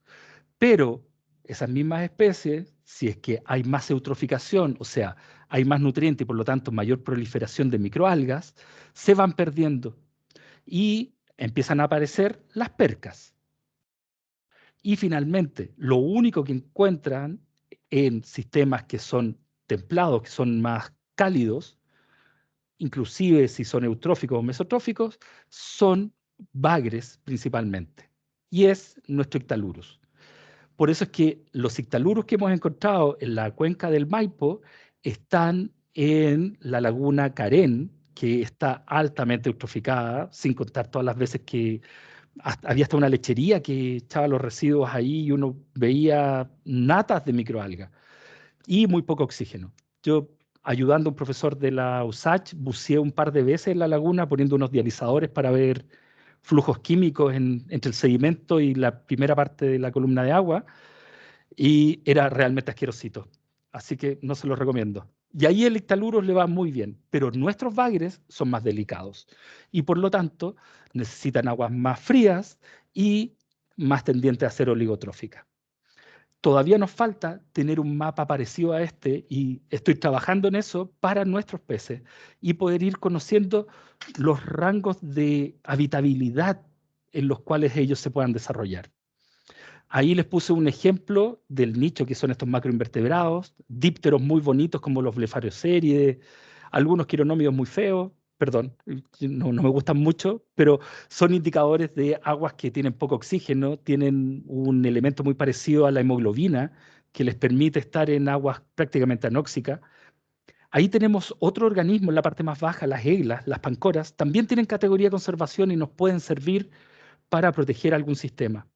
Pero esas mismas especies, si es que hay más eutroficación, o sea, hay más nutriente y por lo tanto mayor proliferación de microalgas, se van perdiendo y empiezan a aparecer las percas. Y finalmente, lo único que encuentran en sistemas que son templados, que son más cálidos, inclusive si son eutróficos o mesotróficos, son bagres principalmente. Y es nuestro Ictalurus. Por eso es que los Ictalurus que hemos encontrado en la cuenca del Maipo están en la laguna Carén, que está altamente eutroficada, sin contar todas las veces que había hasta una lechería que echaba los residuos ahí y uno veía natas de microalgas y muy poco oxígeno. Yo, ayudando a un profesor de la USACH, buceé un par de veces en la laguna poniendo unos dializadores para ver flujos químicos entre el sedimento y la primera parte de la columna de agua y era realmente asquerosito. Así que no se los recomiendo. Y ahí el Ictalurus le va muy bien, pero nuestros bagres son más delicados y por lo tanto necesitan aguas más frías y más tendientes a ser oligotróficas. Todavía nos falta tener un mapa parecido a este y estoy trabajando en eso para nuestros peces y poder ir conociendo los rangos de habitabilidad en los cuales ellos se puedan desarrollar. Ahí les puse un ejemplo del nicho que son estos macroinvertebrados, dípteros muy bonitos como los Blepharioseridae, algunos quironómidos muy feos, perdón, no me gustan mucho, pero son indicadores de aguas que tienen poco oxígeno, tienen un elemento muy parecido a la hemoglobina que les permite estar en aguas prácticamente anóxicas. Ahí tenemos otro organismo en la parte más baja, las eglas, las pancoras, también tienen categoría de conservación y nos pueden servir para proteger algún sistema.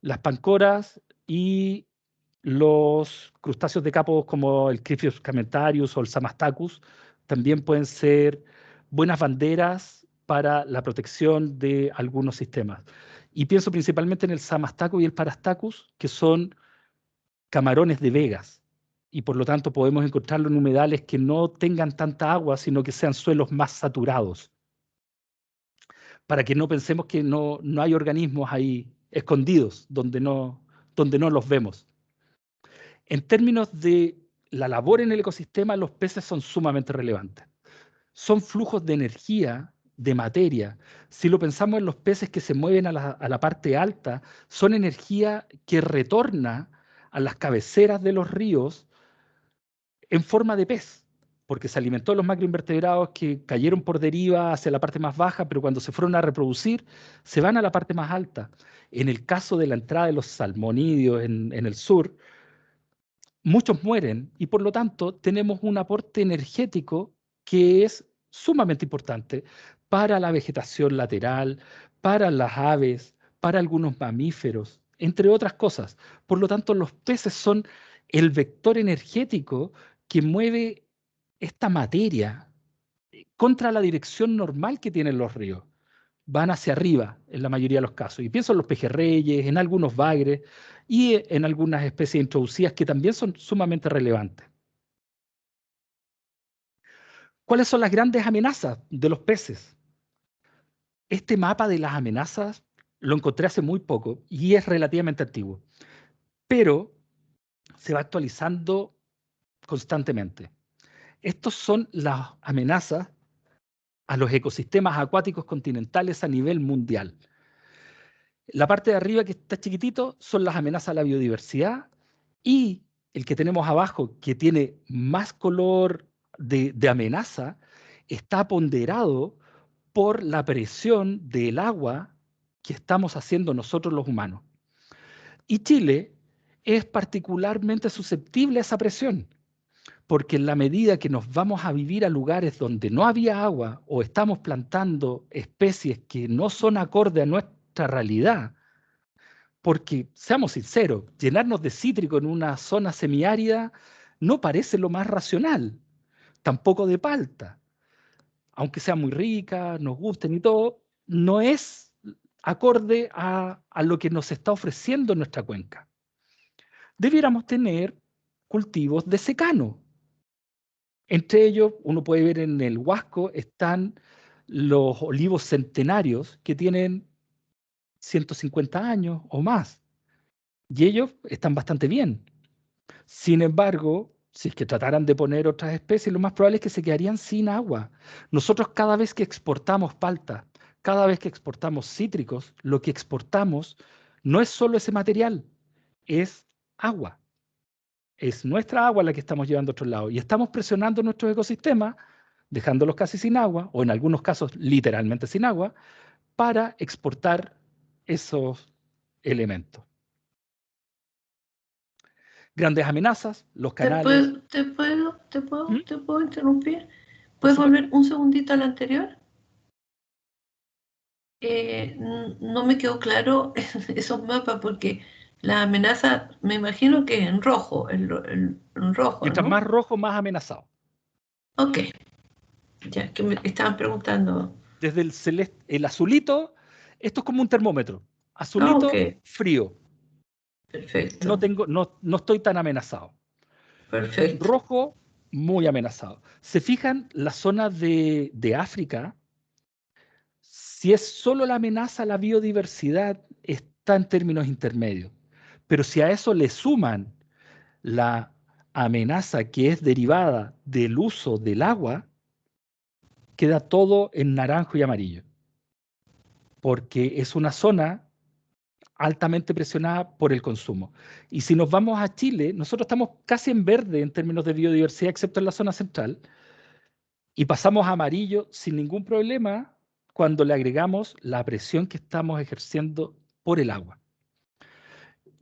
Las pancoras y Los crustáceos decápodos como el Cryphius camentarius o el Samastacus también pueden ser buenas banderas para la protección de algunos sistemas. Y pienso principalmente en el Samastacus y el Parastacus, que son camarones de vegas. Y por lo tanto podemos encontrarlo en humedales que no tengan tanta agua, sino que sean suelos más saturados. Para que no pensemos que no hay organismos ahí escondidos donde no los vemos. En términos de la labor en el ecosistema, los peces son sumamente relevantes. Son flujos de energía, de materia. Si lo pensamos en los peces que se mueven a la parte alta, son energía que retorna a las cabeceras de los ríos en forma de pez, porque se alimentó de los macroinvertebrados que cayeron por deriva hacia la parte más baja, pero cuando se fueron a reproducir, se van a la parte más alta. En el caso de la entrada de los salmonídeos en el sur, muchos mueren y por lo tanto tenemos un aporte energético que es sumamente importante para la vegetación lateral, para las aves, para algunos mamíferos, entre otras cosas. Por lo tanto, los peces son el vector energético que mueve esta materia contra la dirección normal que tienen los ríos. Van hacia arriba en la mayoría de los casos. Y pienso en los pejerreyes, en algunos bagres y en algunas especies introducidas que también son sumamente relevantes. ¿Cuáles son las grandes amenazas de los peces? Este mapa de las amenazas lo encontré hace muy poco y es relativamente antiguo, pero se va actualizando constantemente. Estas son las amenazas a los ecosistemas acuáticos continentales a nivel mundial. La parte de arriba que está chiquitito son las amenazas a la biodiversidad y el que tenemos abajo, que tiene más color de amenaza, está ponderado por la presión del agua que estamos haciendo nosotros los humanos. Y Chile es particularmente susceptible a esa presión, porque en la medida que nos vamos a vivir a lugares donde no había agua o estamos plantando especies que no son acorde a nuestra realidad, porque, seamos sinceros, llenarnos de cítrico en una zona semiárida no parece lo más racional, tampoco de palta. Aunque sea muy rica, nos gusten y todo, no es acorde a lo que nos está ofreciendo nuestra cuenca. Debiéramos tener cultivos de secano. Entre ellos, uno puede ver en el Huasco, están los olivos centenarios que tienen 150 años o más. Y ellos están bastante bien. Sin embargo, si es que trataran de poner otras especies, lo más probable es que se quedarían sin agua. Nosotros cada vez que exportamos palta, cada vez que exportamos cítricos, lo que exportamos no es solo ese material, es agua. Es nuestra agua la que estamos llevando a otro lado. Y estamos presionando nuestros ecosistemas, dejándolos casi sin agua, o en algunos casos literalmente sin agua, para exportar esos elementos. Grandes amenazas, los canales. ¿Te puedo interrumpir? Por ¿Puedes supuesto. volver un segundito al anterior? No me quedó claro esos mapas porque la amenaza, me imagino que en rojo, en rojo, Mientras ¿no? más rojo, más amenazado. Ok, ya que me estaban preguntando. Desde el celeste, el azulito, esto es como un termómetro. Ah, ok, Azulito, frío. perfecto, No estoy tan amenazado. perfecto. Rojo, muy amenazado. ¿Se fijan la zona de África? Si es solo la amenaza a la biodiversidad, está en términos intermedios. Pero si a eso le suman la amenaza que es derivada del uso del agua, queda todo en naranjo y amarillo. Porque es una zona altamente presionada por el consumo. Y si nos vamos a Chile, nosotros estamos casi en verde en términos de biodiversidad, excepto en la zona central, y pasamos a amarillo sin ningún problema cuando le agregamos la presión que estamos ejerciendo por el agua.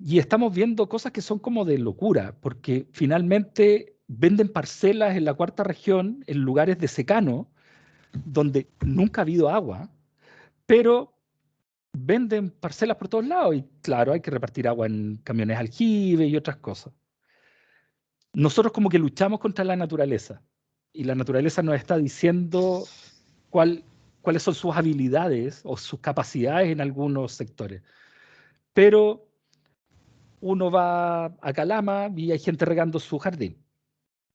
Y estamos viendo cosas que son como de locura, porque finalmente venden parcelas en la cuarta región, en lugares de secano, donde nunca ha habido agua, pero venden parcelas por todos lados y claro, hay que repartir agua en camiones aljibe y otras cosas. Nosotros como que luchamos contra la naturaleza y la naturaleza nos está diciendo cuáles son sus habilidades o sus capacidades en algunos sectores. Pero uno va a Calama y hay gente regando su jardín.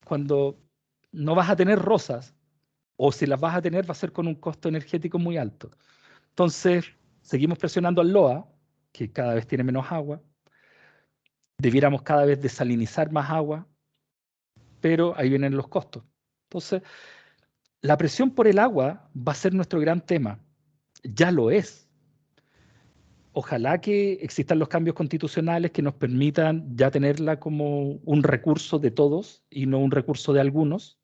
Cuando no vas a tener rosas, o si las vas a tener va a ser con un costo energético muy alto. Entonces, seguimos presionando al LOA, que cada vez tiene menos agua. Debiéramos cada vez desalinizar más agua, pero ahí vienen los costos. Entonces, la presión por el agua va a ser nuestro gran tema. Ya lo es. Ojalá que existan los cambios constitucionales que nos permitan ya tenerla como un recurso de todos y no un recurso de algunos.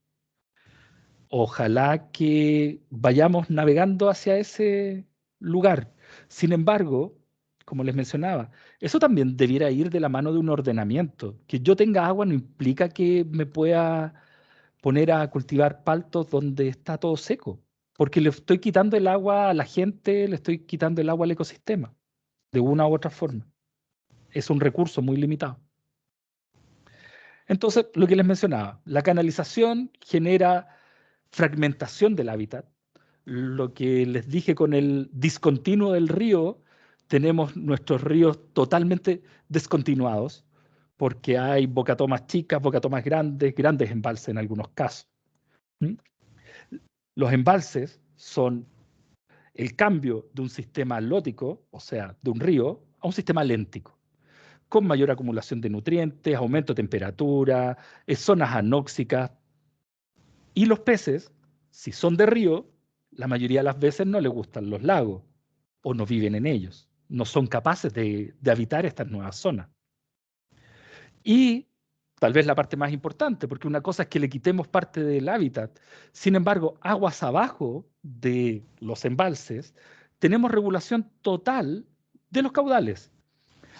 Ojalá que vayamos navegando hacia ese lugar. Sin embargo, como les mencionaba, eso también debiera ir de la mano de un ordenamiento. Que yo tenga agua no implica que me pueda poner a cultivar paltos donde está todo seco, porque le estoy quitando el agua a la gente, le estoy quitando el agua al ecosistema, de una u otra forma. Es un recurso muy limitado. Entonces, lo que les mencionaba, la canalización genera fragmentación del hábitat. Lo que les dije con el discontinuo del río, tenemos nuestros ríos totalmente descontinuados, porque hay bocatomas chicas, bocatomas grandes, grandes embalses en algunos casos. ¿Mm? Los embalses son el cambio de un sistema lótico, o sea, de un río, a un sistema léntico, con mayor acumulación de nutrientes, aumento de temperatura, zonas anóxicas. Y los peces, si son de río, la mayoría de las veces no les gustan los lagos o no viven en ellos, no son capaces de habitar estas nuevas zonas. Y tal vez la parte más importante, porque una cosa es que le quitemos parte del hábitat. Sin embargo, aguas abajo de los embalses, tenemos regulación total de los caudales.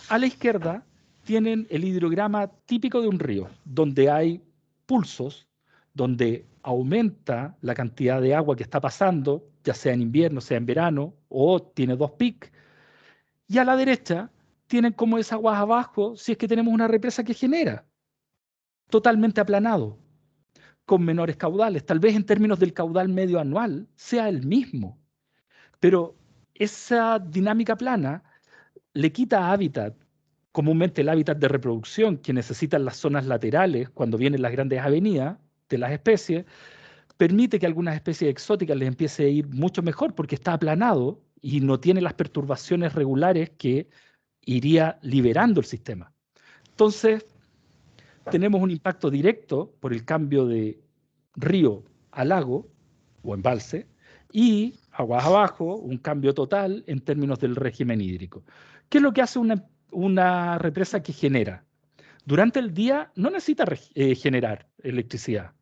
A la izquierda tienen el hidrograma típico de un río, donde hay pulsos, donde aumenta la cantidad de agua que está pasando, ya sea en invierno, sea en verano, o tiene dos picos. Y a la derecha tienen como esas aguas abajo si es que tenemos una represa que genera totalmente aplanado, con menores caudales. Tal vez en términos del caudal medio anual sea el mismo, pero esa dinámica plana le quita hábitat, comúnmente el hábitat de reproducción que necesitan las zonas laterales cuando vienen las grandes avenidas de las especies, permite que algunas especies exóticas les empiece a ir mucho mejor porque está aplanado y no tiene las perturbaciones regulares que iría liberando el sistema. Entonces, tenemos un impacto directo por el cambio de río a lago o embalse y aguas abajo, un cambio total en términos del régimen hídrico. ¿Qué es lo que hace una represa que genera? Durante el día no necesita generar electricidad.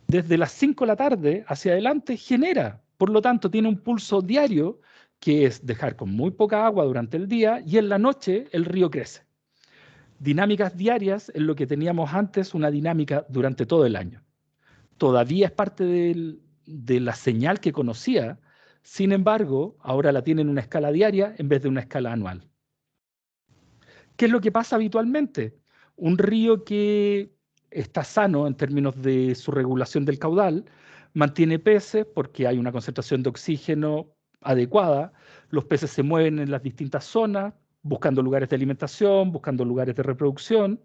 Desde las 5 de la tarde hacia adelante genera. Por lo tanto, tiene un pulso diario que es dejar con muy poca agua durante el día y en la noche el río crece. Dinámicas diarias en lo que teníamos antes una dinámica durante todo el año. Todavía es parte de la señal que conocía, sin embargo, ahora la tiene en una escala diaria en vez de una escala anual. ¿Qué es lo que pasa habitualmente? Un río que está sano en términos de su regulación del caudal, mantiene peces porque hay una concentración de oxígeno adecuada, los peces se mueven en las distintas zonas, buscando lugares de alimentación, buscando lugares de reproducción.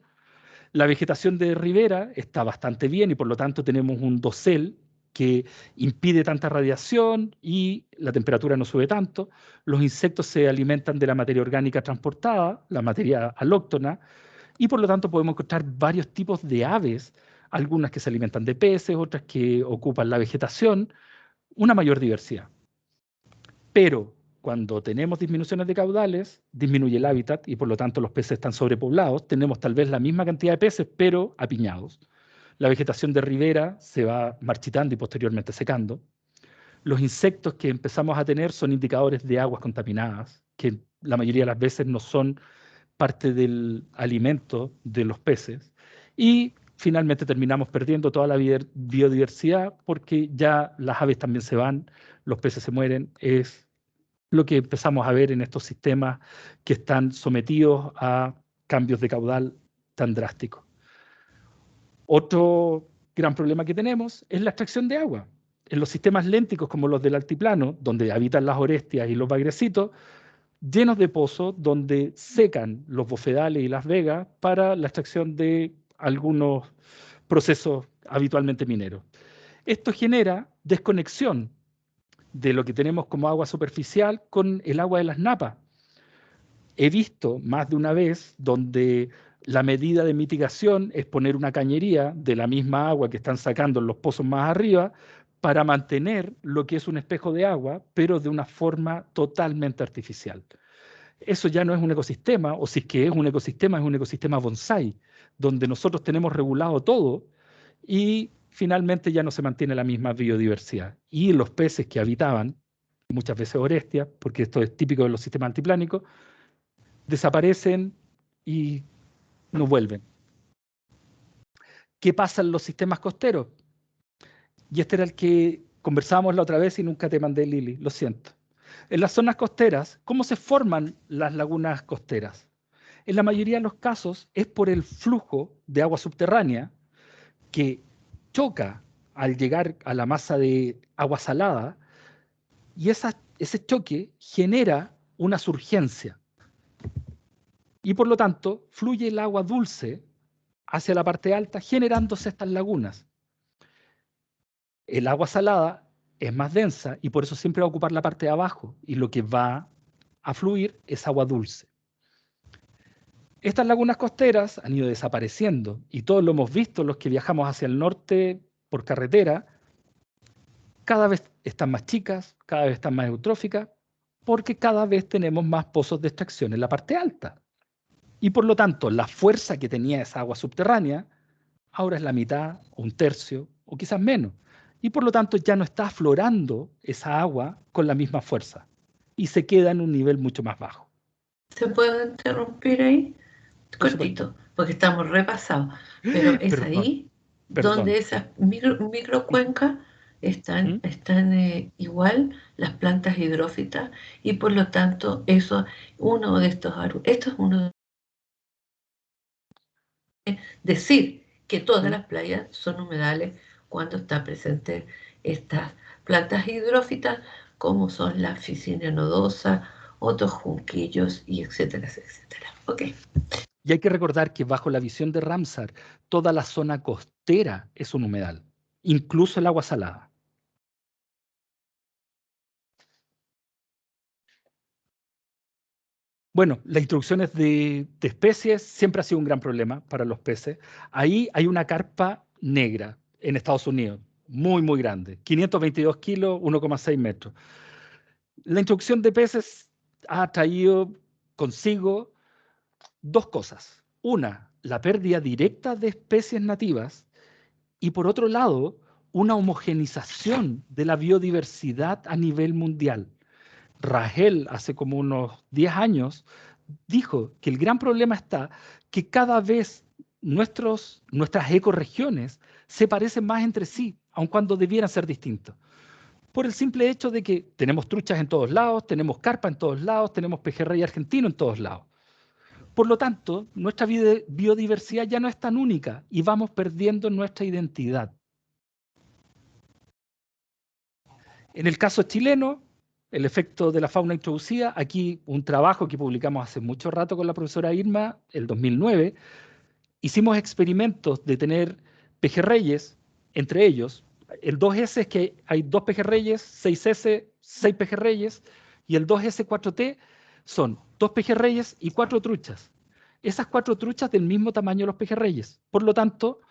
La vegetación de ribera está bastante bien y por lo tanto tenemos un dosel que impide tanta radiación y la temperatura no sube tanto. Los insectos se alimentan de la materia orgánica transportada, la materia alóctona, y por lo tanto podemos encontrar varios tipos de aves, algunas que se alimentan de peces, otras que ocupan la vegetación, una mayor diversidad. Pero cuando tenemos disminuciones de caudales, disminuye el hábitat y por lo tanto los peces están sobrepoblados. Tenemos tal vez la misma cantidad de peces, pero apiñados. La vegetación de ribera se va marchitando y posteriormente secando. Los insectos que empezamos a tener son indicadores de aguas contaminadas, que la mayoría de las veces no son parte del alimento de los peces. Y finalmente terminamos perdiendo toda la biodiversidad porque ya las aves también se van, los peces se mueren, es lo que empezamos a ver en estos sistemas que están sometidos a cambios de caudal tan drásticos. Otro gran problema que tenemos es la extracción de agua. En los sistemas lénticos como los del altiplano, donde habitan las orestias y los bagrecitos, llenos de pozos donde secan los bofedales y las vegas para la extracción de algunos procesos habitualmente mineros. Esto genera desconexión de lo que tenemos como agua superficial con el agua de las napas. He visto más de una vez donde la medida de mitigación es poner una cañería de la misma agua que están sacando en los pozos más arriba para mantener lo que es un espejo de agua, pero de una forma totalmente artificial. Eso ya no es un ecosistema, o si es que es un ecosistema bonsai, donde nosotros tenemos regulado todo y finalmente ya no se mantiene la misma biodiversidad. Y los peces que habitaban, muchas veces orestias, porque esto es típico de los sistemas altiplánicos, desaparecen y no vuelven. ¿Qué pasa en los sistemas costeros? Y este era el que conversábamos la otra vez y nunca te mandé, Lili, lo siento. En las zonas costeras, ¿cómo se forman las lagunas costeras? En la mayoría de los casos es por el flujo de agua subterránea que choca al llegar a la masa de agua salada y ese choque genera una surgencia. Y por lo tanto, fluye el agua dulce hacia la parte alta, generándose estas lagunas. El agua salada es más densa y por eso siempre va a ocupar la parte de abajo y lo que va a fluir es agua dulce. Estas lagunas costeras han ido desapareciendo y todos lo hemos visto, los que viajamos hacia el norte por carretera, cada vez están más chicas, cada vez están más eutróficas, porque cada vez tenemos más pozos de extracción en la parte alta. Y por lo tanto, la fuerza que tenía esa agua subterránea ahora es la mitad, o un tercio, o quizás menos. Y por lo tanto ya no está aflorando esa agua con la misma fuerza y se queda en un nivel mucho más bajo. ¿Se puede interrumpir ahí? Cortito, porque estamos repasados. Pero es ahí donde esas microcuencas están igual las plantas hidrófitas y por lo tanto esto es uno de decir que todas las playas son humedales cuando está presente estas plantas hidrófitas como son la Ficina nodosa, otros junquillos y etcétera, etcétera. Okay. Y hay que recordar que bajo la visión de Ramsar, toda la zona costera es un humedal, incluso el agua salada. Bueno, las introducciones de especies siempre ha sido un gran problema para los peces. Ahí hay una carpa negra en Estados Unidos, muy, muy grande, 522 kilos, 1,6 metros. La introducción de peces ha traído consigo dos cosas. Una, la pérdida directa de especies nativas y por otro lado, una homogenización de la biodiversidad a nivel mundial. Rahel, hace como unos 10 años, dijo que el gran problema está que cada vez nuestras ecorregiones se parecen más entre sí, aun cuando debieran ser distintos. Por el simple hecho de que tenemos truchas en todos lados, tenemos carpa en todos lados, tenemos pejerrey argentino en todos lados. Por lo tanto, nuestra biodiversidad ya no es tan única y vamos perdiendo nuestra identidad. En el caso chileno, el efecto de la fauna introducida, aquí un trabajo que publicamos hace mucho rato con la profesora Irma, el 2009, hicimos experimentos de tener pejerreyes, entre ellos, el 2S es que hay 2 pejerreyes, 6S, 6 pejerreyes, y el 2S4T son 2 pejerreyes y 4 truchas. Esas 4 truchas del mismo tamaño los pejerreyes. Por lo tanto,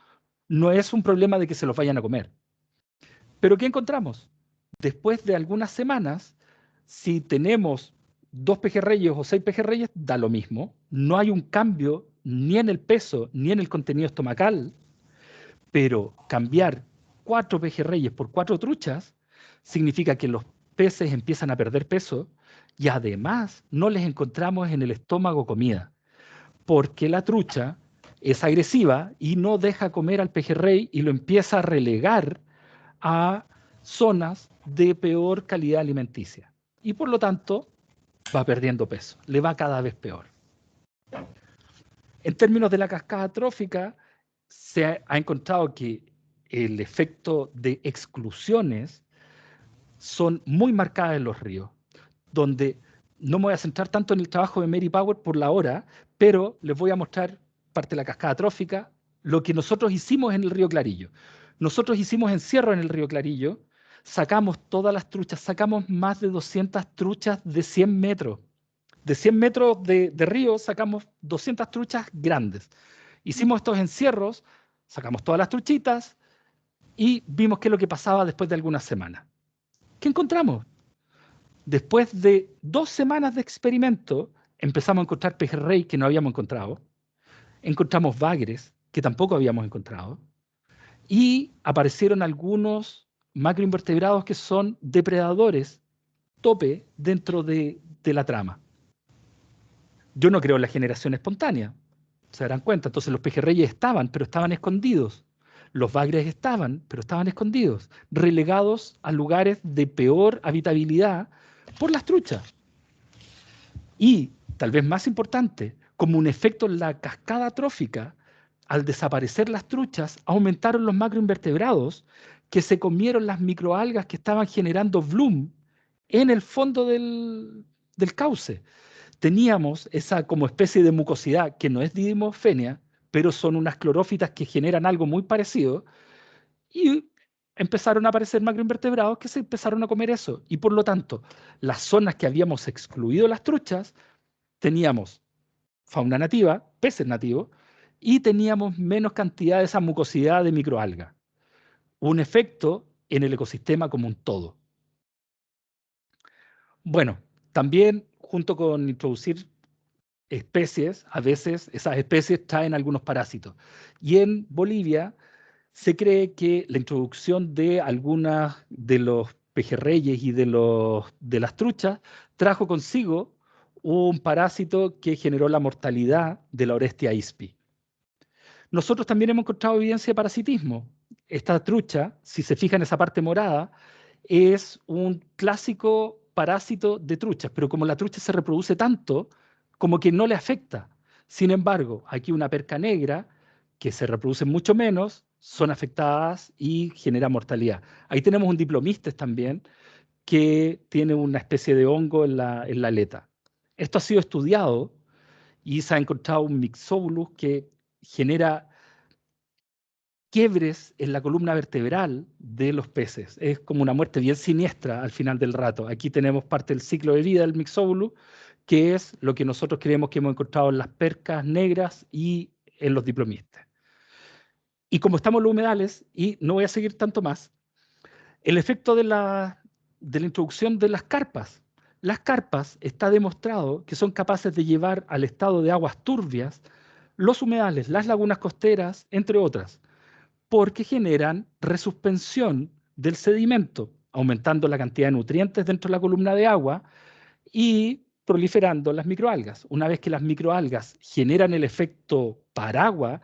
no es un problema de que se los vayan a comer. ¿Pero qué encontramos? Después de algunas semanas, si tenemos 2 pejerreyes o 6 pejerreyes, da lo mismo. No hay un cambio ni en el peso ni en el contenido estomacal, pero cambiar 4 pejerreyes por 4 truchas significa que los peces empiezan a perder peso y además no les encontramos en el estómago comida, porque la trucha es agresiva y no deja comer al pejerrey y lo empieza a relegar a zonas de peor calidad alimenticia. Y por lo tanto, va perdiendo peso, le va cada vez peor. En términos de la cascada trófica, se ha encontrado que el efecto de exclusiones son muy marcadas en los ríos, donde no me voy a centrar tanto en el trabajo de Mary Power por la hora, pero les voy a mostrar parte de la cascada trófica, lo que nosotros hicimos en el río Clarillo. Nosotros hicimos encierro en el río Clarillo, sacamos todas las truchas, sacamos más de 200 truchas de 100 metros. De 100 metros de río sacamos 200 truchas grandes. Hicimos estos encierros, sacamos todas las truchitas y vimos qué es lo que pasaba después de algunas semanas. ¿Qué encontramos? Después de 2 semanas de experimento, empezamos a encontrar pejerrey que no habíamos encontrado, encontramos bagres que tampoco habíamos encontrado, y aparecieron algunos macroinvertebrados que son depredadores tope dentro de la trama. Yo no creo en la generación espontánea, se darán cuenta. Entonces los pejerreyes estaban, pero estaban escondidos. Los bagres estaban, pero estaban escondidos, relegados a lugares de peor habitabilidad por las truchas. Y, tal vez más importante, como un efecto en la cascada trófica, al desaparecer las truchas, aumentaron los macroinvertebrados que se comieron las microalgas que estaban generando bloom en el fondo del cauce. Teníamos esa como especie de mucosidad que no es didymofenia, pero son unas clorófitas que generan algo muy parecido, y empezaron a aparecer macroinvertebrados que se empezaron a comer eso. Y por lo tanto, las zonas que habíamos excluido las truchas, teníamos fauna nativa, peces nativos, y teníamos menos cantidad de esa mucosidad de microalga. Un efecto en el ecosistema como un todo. Bueno, también junto con introducir especies, a veces esas especies traen algunos parásitos. Y en Bolivia se cree que la introducción de algunas de los pejerreyes y de las truchas trajo consigo un parásito que generó la mortalidad de la Orestia ispi. Nosotros también hemos encontrado evidencia de parasitismo. Esta trucha, si se fijan en esa parte morada, es un clásico parásito de truchas, pero como la trucha se reproduce tanto, como que no le afecta. Sin embargo, aquí una perca negra, que se reproduce mucho menos, son afectadas y genera mortalidad. Ahí tenemos un diplomistes también, que tiene una especie de hongo en la aleta. Esto ha sido estudiado y se ha encontrado un Myxobolus que genera quiebres en la columna vertebral de los peces. Es como una muerte bien siniestra al final del rato. Aquí tenemos parte del ciclo de vida del Myxobolus, que es lo que nosotros creemos que hemos encontrado en las percas negras y en los diplomistes. Y como estamos en los humedales, y no voy a seguir tanto más, el efecto de la introducción de las carpas. Las carpas está demostrado que son capaces de llevar al estado de aguas turbias los humedales, las lagunas costeras, entre otras, porque generan resuspensión del sedimento, aumentando la cantidad de nutrientes dentro de la columna de agua y proliferando las microalgas. Una vez que las microalgas generan el efecto paraguas,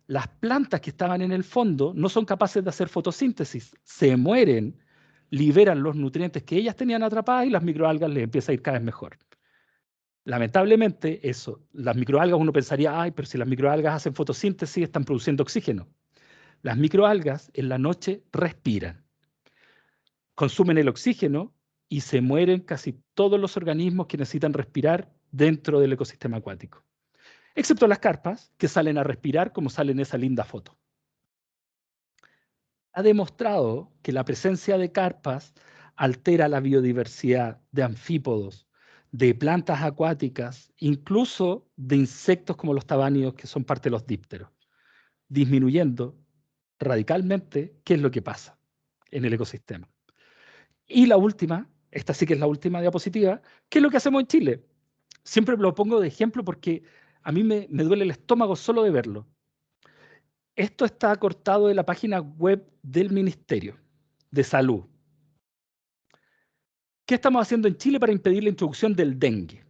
las plantas que estaban en el fondo no son capaces de hacer fotosíntesis, se mueren, liberan los nutrientes que ellas tenían atrapadas y las microalgas les empieza a ir cada vez mejor. Lamentablemente, las microalgas uno pensaría, ay, pero si las microalgas hacen fotosíntesis, están produciendo oxígeno. Las microalgas en la noche respiran, consumen el oxígeno y se mueren casi todos los organismos que necesitan respirar dentro del ecosistema acuático, excepto las carpas, que salen a respirar como sale en esa linda foto. Ha demostrado que la presencia de carpas altera la biodiversidad de anfípodos, de plantas acuáticas, incluso de insectos como los tabánidos, que son parte de los dípteros, disminuyendo radicalmente qué es lo que pasa en el ecosistema. Y la última, esta sí que es la última diapositiva, ¿qué es lo que hacemos en Chile? Siempre lo pongo de ejemplo porque a mí me duele el estómago solo de verlo. Esto está cortado de la página web del Ministerio de Salud. ¿Qué estamos haciendo en Chile para impedir la introducción del dengue?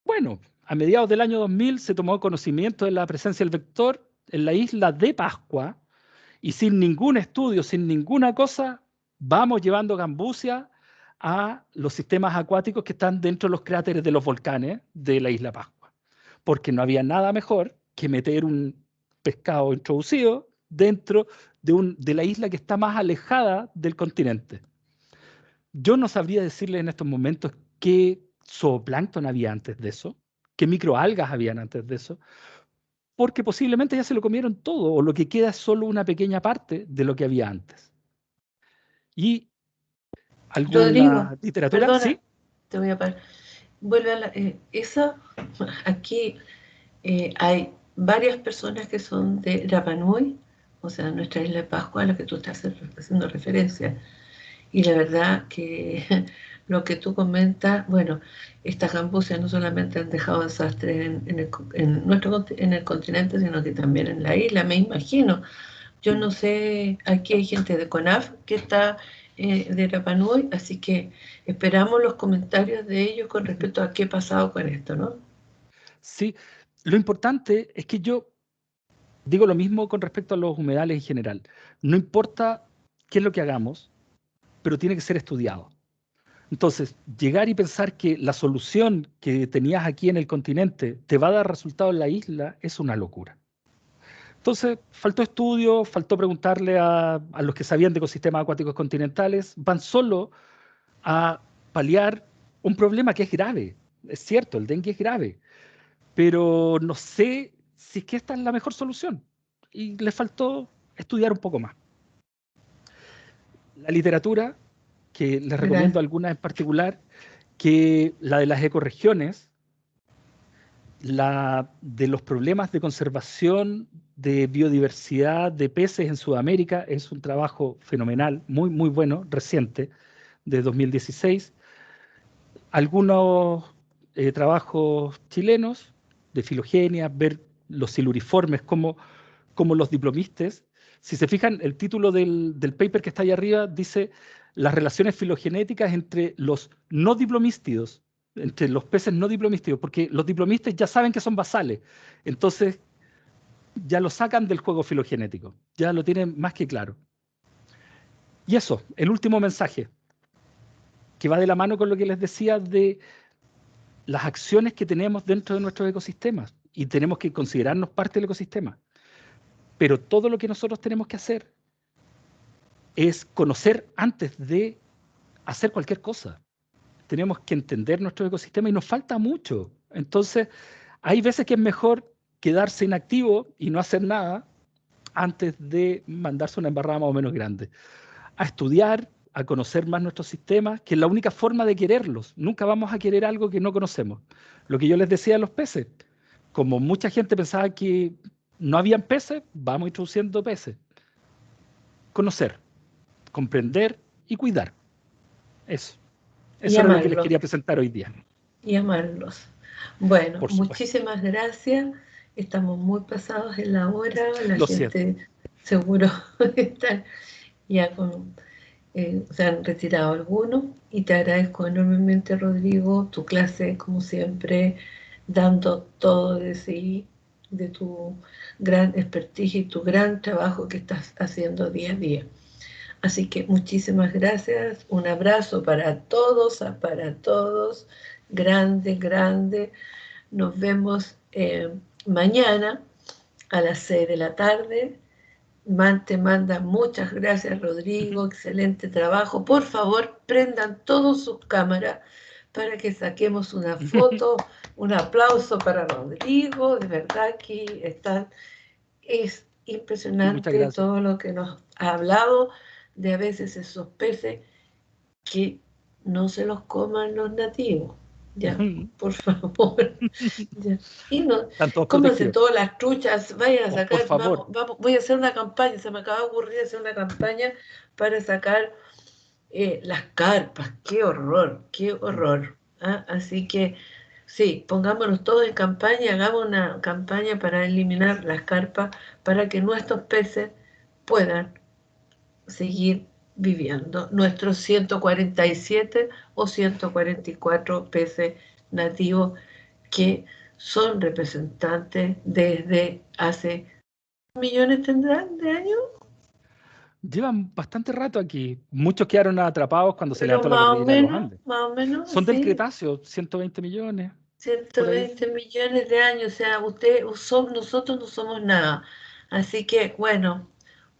Bueno, a mediados del año 2000 se tomó conocimiento de la presencia del vector en la isla de Pascua y sin ningún estudio, sin ninguna cosa, vamos llevando gambusia a los sistemas acuáticos que están dentro de los cráteres de los volcanes de la isla Pascua, porque no había nada mejor que meter un pescado introducido dentro de la isla que está más alejada del continente. Yo no sabría decirle en estos momentos qué zooplancton había antes de eso, qué microalgas habían antes de eso, porque posiblemente ya se lo comieron todo, o lo que queda es solo una pequeña parte de lo que había antes. Y Rodrigo, alguna literatura, perdona, ¿sí? te voy a parar. Vuelve a aquí hay varias personas que son de Rapa Nui, o sea, nuestra isla de Pascua, a la que tú estás haciendo referencia. Y la verdad que lo que tú comentas, bueno, estas gambusias no solamente han dejado desastres en el continente, sino que también en la isla, me imagino. Yo no sé, aquí hay gente de CONAF que está de Rapa Nui, así que esperamos los comentarios de ellos con respecto a qué ha pasado con esto, ¿no? Sí, lo importante es que yo digo lo mismo con respecto a los humedales en general. No importa qué es lo que hagamos, pero tiene que ser estudiado. Entonces, llegar y pensar que la solución que tenías aquí en el continente te va a dar resultado en la isla es una locura. Entonces, faltó estudio, faltó preguntarle a los que sabían de ecosistemas acuáticos continentales, van solo a paliar un problema que es grave. Es cierto, el dengue es grave, pero no sé si es que esta es la mejor solución. Y le faltó estudiar un poco más. La literatura, que les recomiendo Gracias. alguna en particular, que la de las ecorregiones, la de los problemas de conservación de biodiversidad de peces en Sudamérica, es un trabajo fenomenal, muy, muy bueno, reciente, de 2016. Algunos trabajos chilenos de filogenia, ver los siluriformes como los diplomistes. Si se fijan, el título del paper que está ahí arriba dice las relaciones filogenéticas entre los no diplomístidos, entre los peces no diplomístidos, porque los diplomistas ya saben que son basales, entonces ya lo sacan del juego filogenético, ya lo tienen más que claro. Y eso, el último mensaje, que va de la mano con lo que les decía de las acciones que tenemos dentro de nuestros ecosistemas, y tenemos que considerarnos parte del ecosistema. Pero todo lo que nosotros tenemos que hacer es conocer antes de hacer cualquier cosa. Tenemos que entender nuestro ecosistema y nos falta mucho. Entonces, hay veces que es mejor quedarse inactivo y no hacer nada antes de mandarse una embarrada más o menos grande. A estudiar, a conocer más nuestros sistemas, que es la única forma de quererlos. Nunca vamos a querer algo que no conocemos. Lo que yo les decía a los peces, como mucha gente pensaba que no habían peces, vamos introduciendo peces. Conocer, comprender y cuidar. Eso. Y Eso era lo que les amarlos, quería presentar hoy día. y amarlos. Bueno, Por supuesto. muchísimas gracias. Estamos muy pasados en la hora, la Lo siento. gente seguro está ya se han retirado algunos y te agradezco enormemente, Rodrigo, tu clase, como siempre, dando todo de sí, de tu gran expertise y tu gran trabajo que estás haciendo día a día. Así que muchísimas gracias, un abrazo para todos, grande, grande. Nos vemos mañana a las 6 de la tarde. Te manda muchas gracias, Rodrigo, excelente trabajo. Por favor, prendan todas sus cámaras para que saquemos una foto. Un aplauso para Rodrigo, de verdad que es Muchas impresionante gracias. todo lo que nos ha hablado de a veces esos peces que no se los coman los nativos. Ya, por favor. Ya. Y no, Están todos cómanse protegidos. todas las truchas, vayan a Por sacar, favor. voy a hacer una campaña, se me acaba de ocurrir hacer una campaña para sacar las carpas. Qué horror, qué horror. ¿Ah? Así que sí, pongámonos todos en campaña, hagamos una campaña para eliminar las carpas, para que nuestros peces puedan seguir viviendo. Nuestros 147 o 144 peces nativos que son representantes desde hace millones tendrán de años. Llevan bastante rato aquí. Muchos quedaron atrapados cuando se Pero levantó la cordillera de los Andes. más o menos, Son del sí, Cretáceo, 120 millones, por ahí. 120 millones de años, o sea, nosotros no somos nada. Así que, bueno,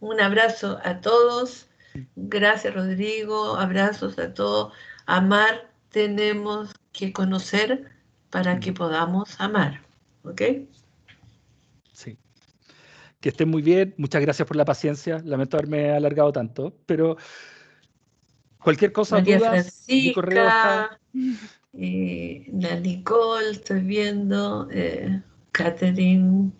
un abrazo a todos. Gracias, Rodrigo. Abrazos a todos. Amar tenemos que conocer para que podamos amar. ¿Ok? Sí. Que estén muy bien. Muchas gracias por la paciencia. Lamento haberme alargado tanto, pero cualquier cosa, María dudas, mi correo está. Francisca, la Nicole, estoy viendo, Catherine,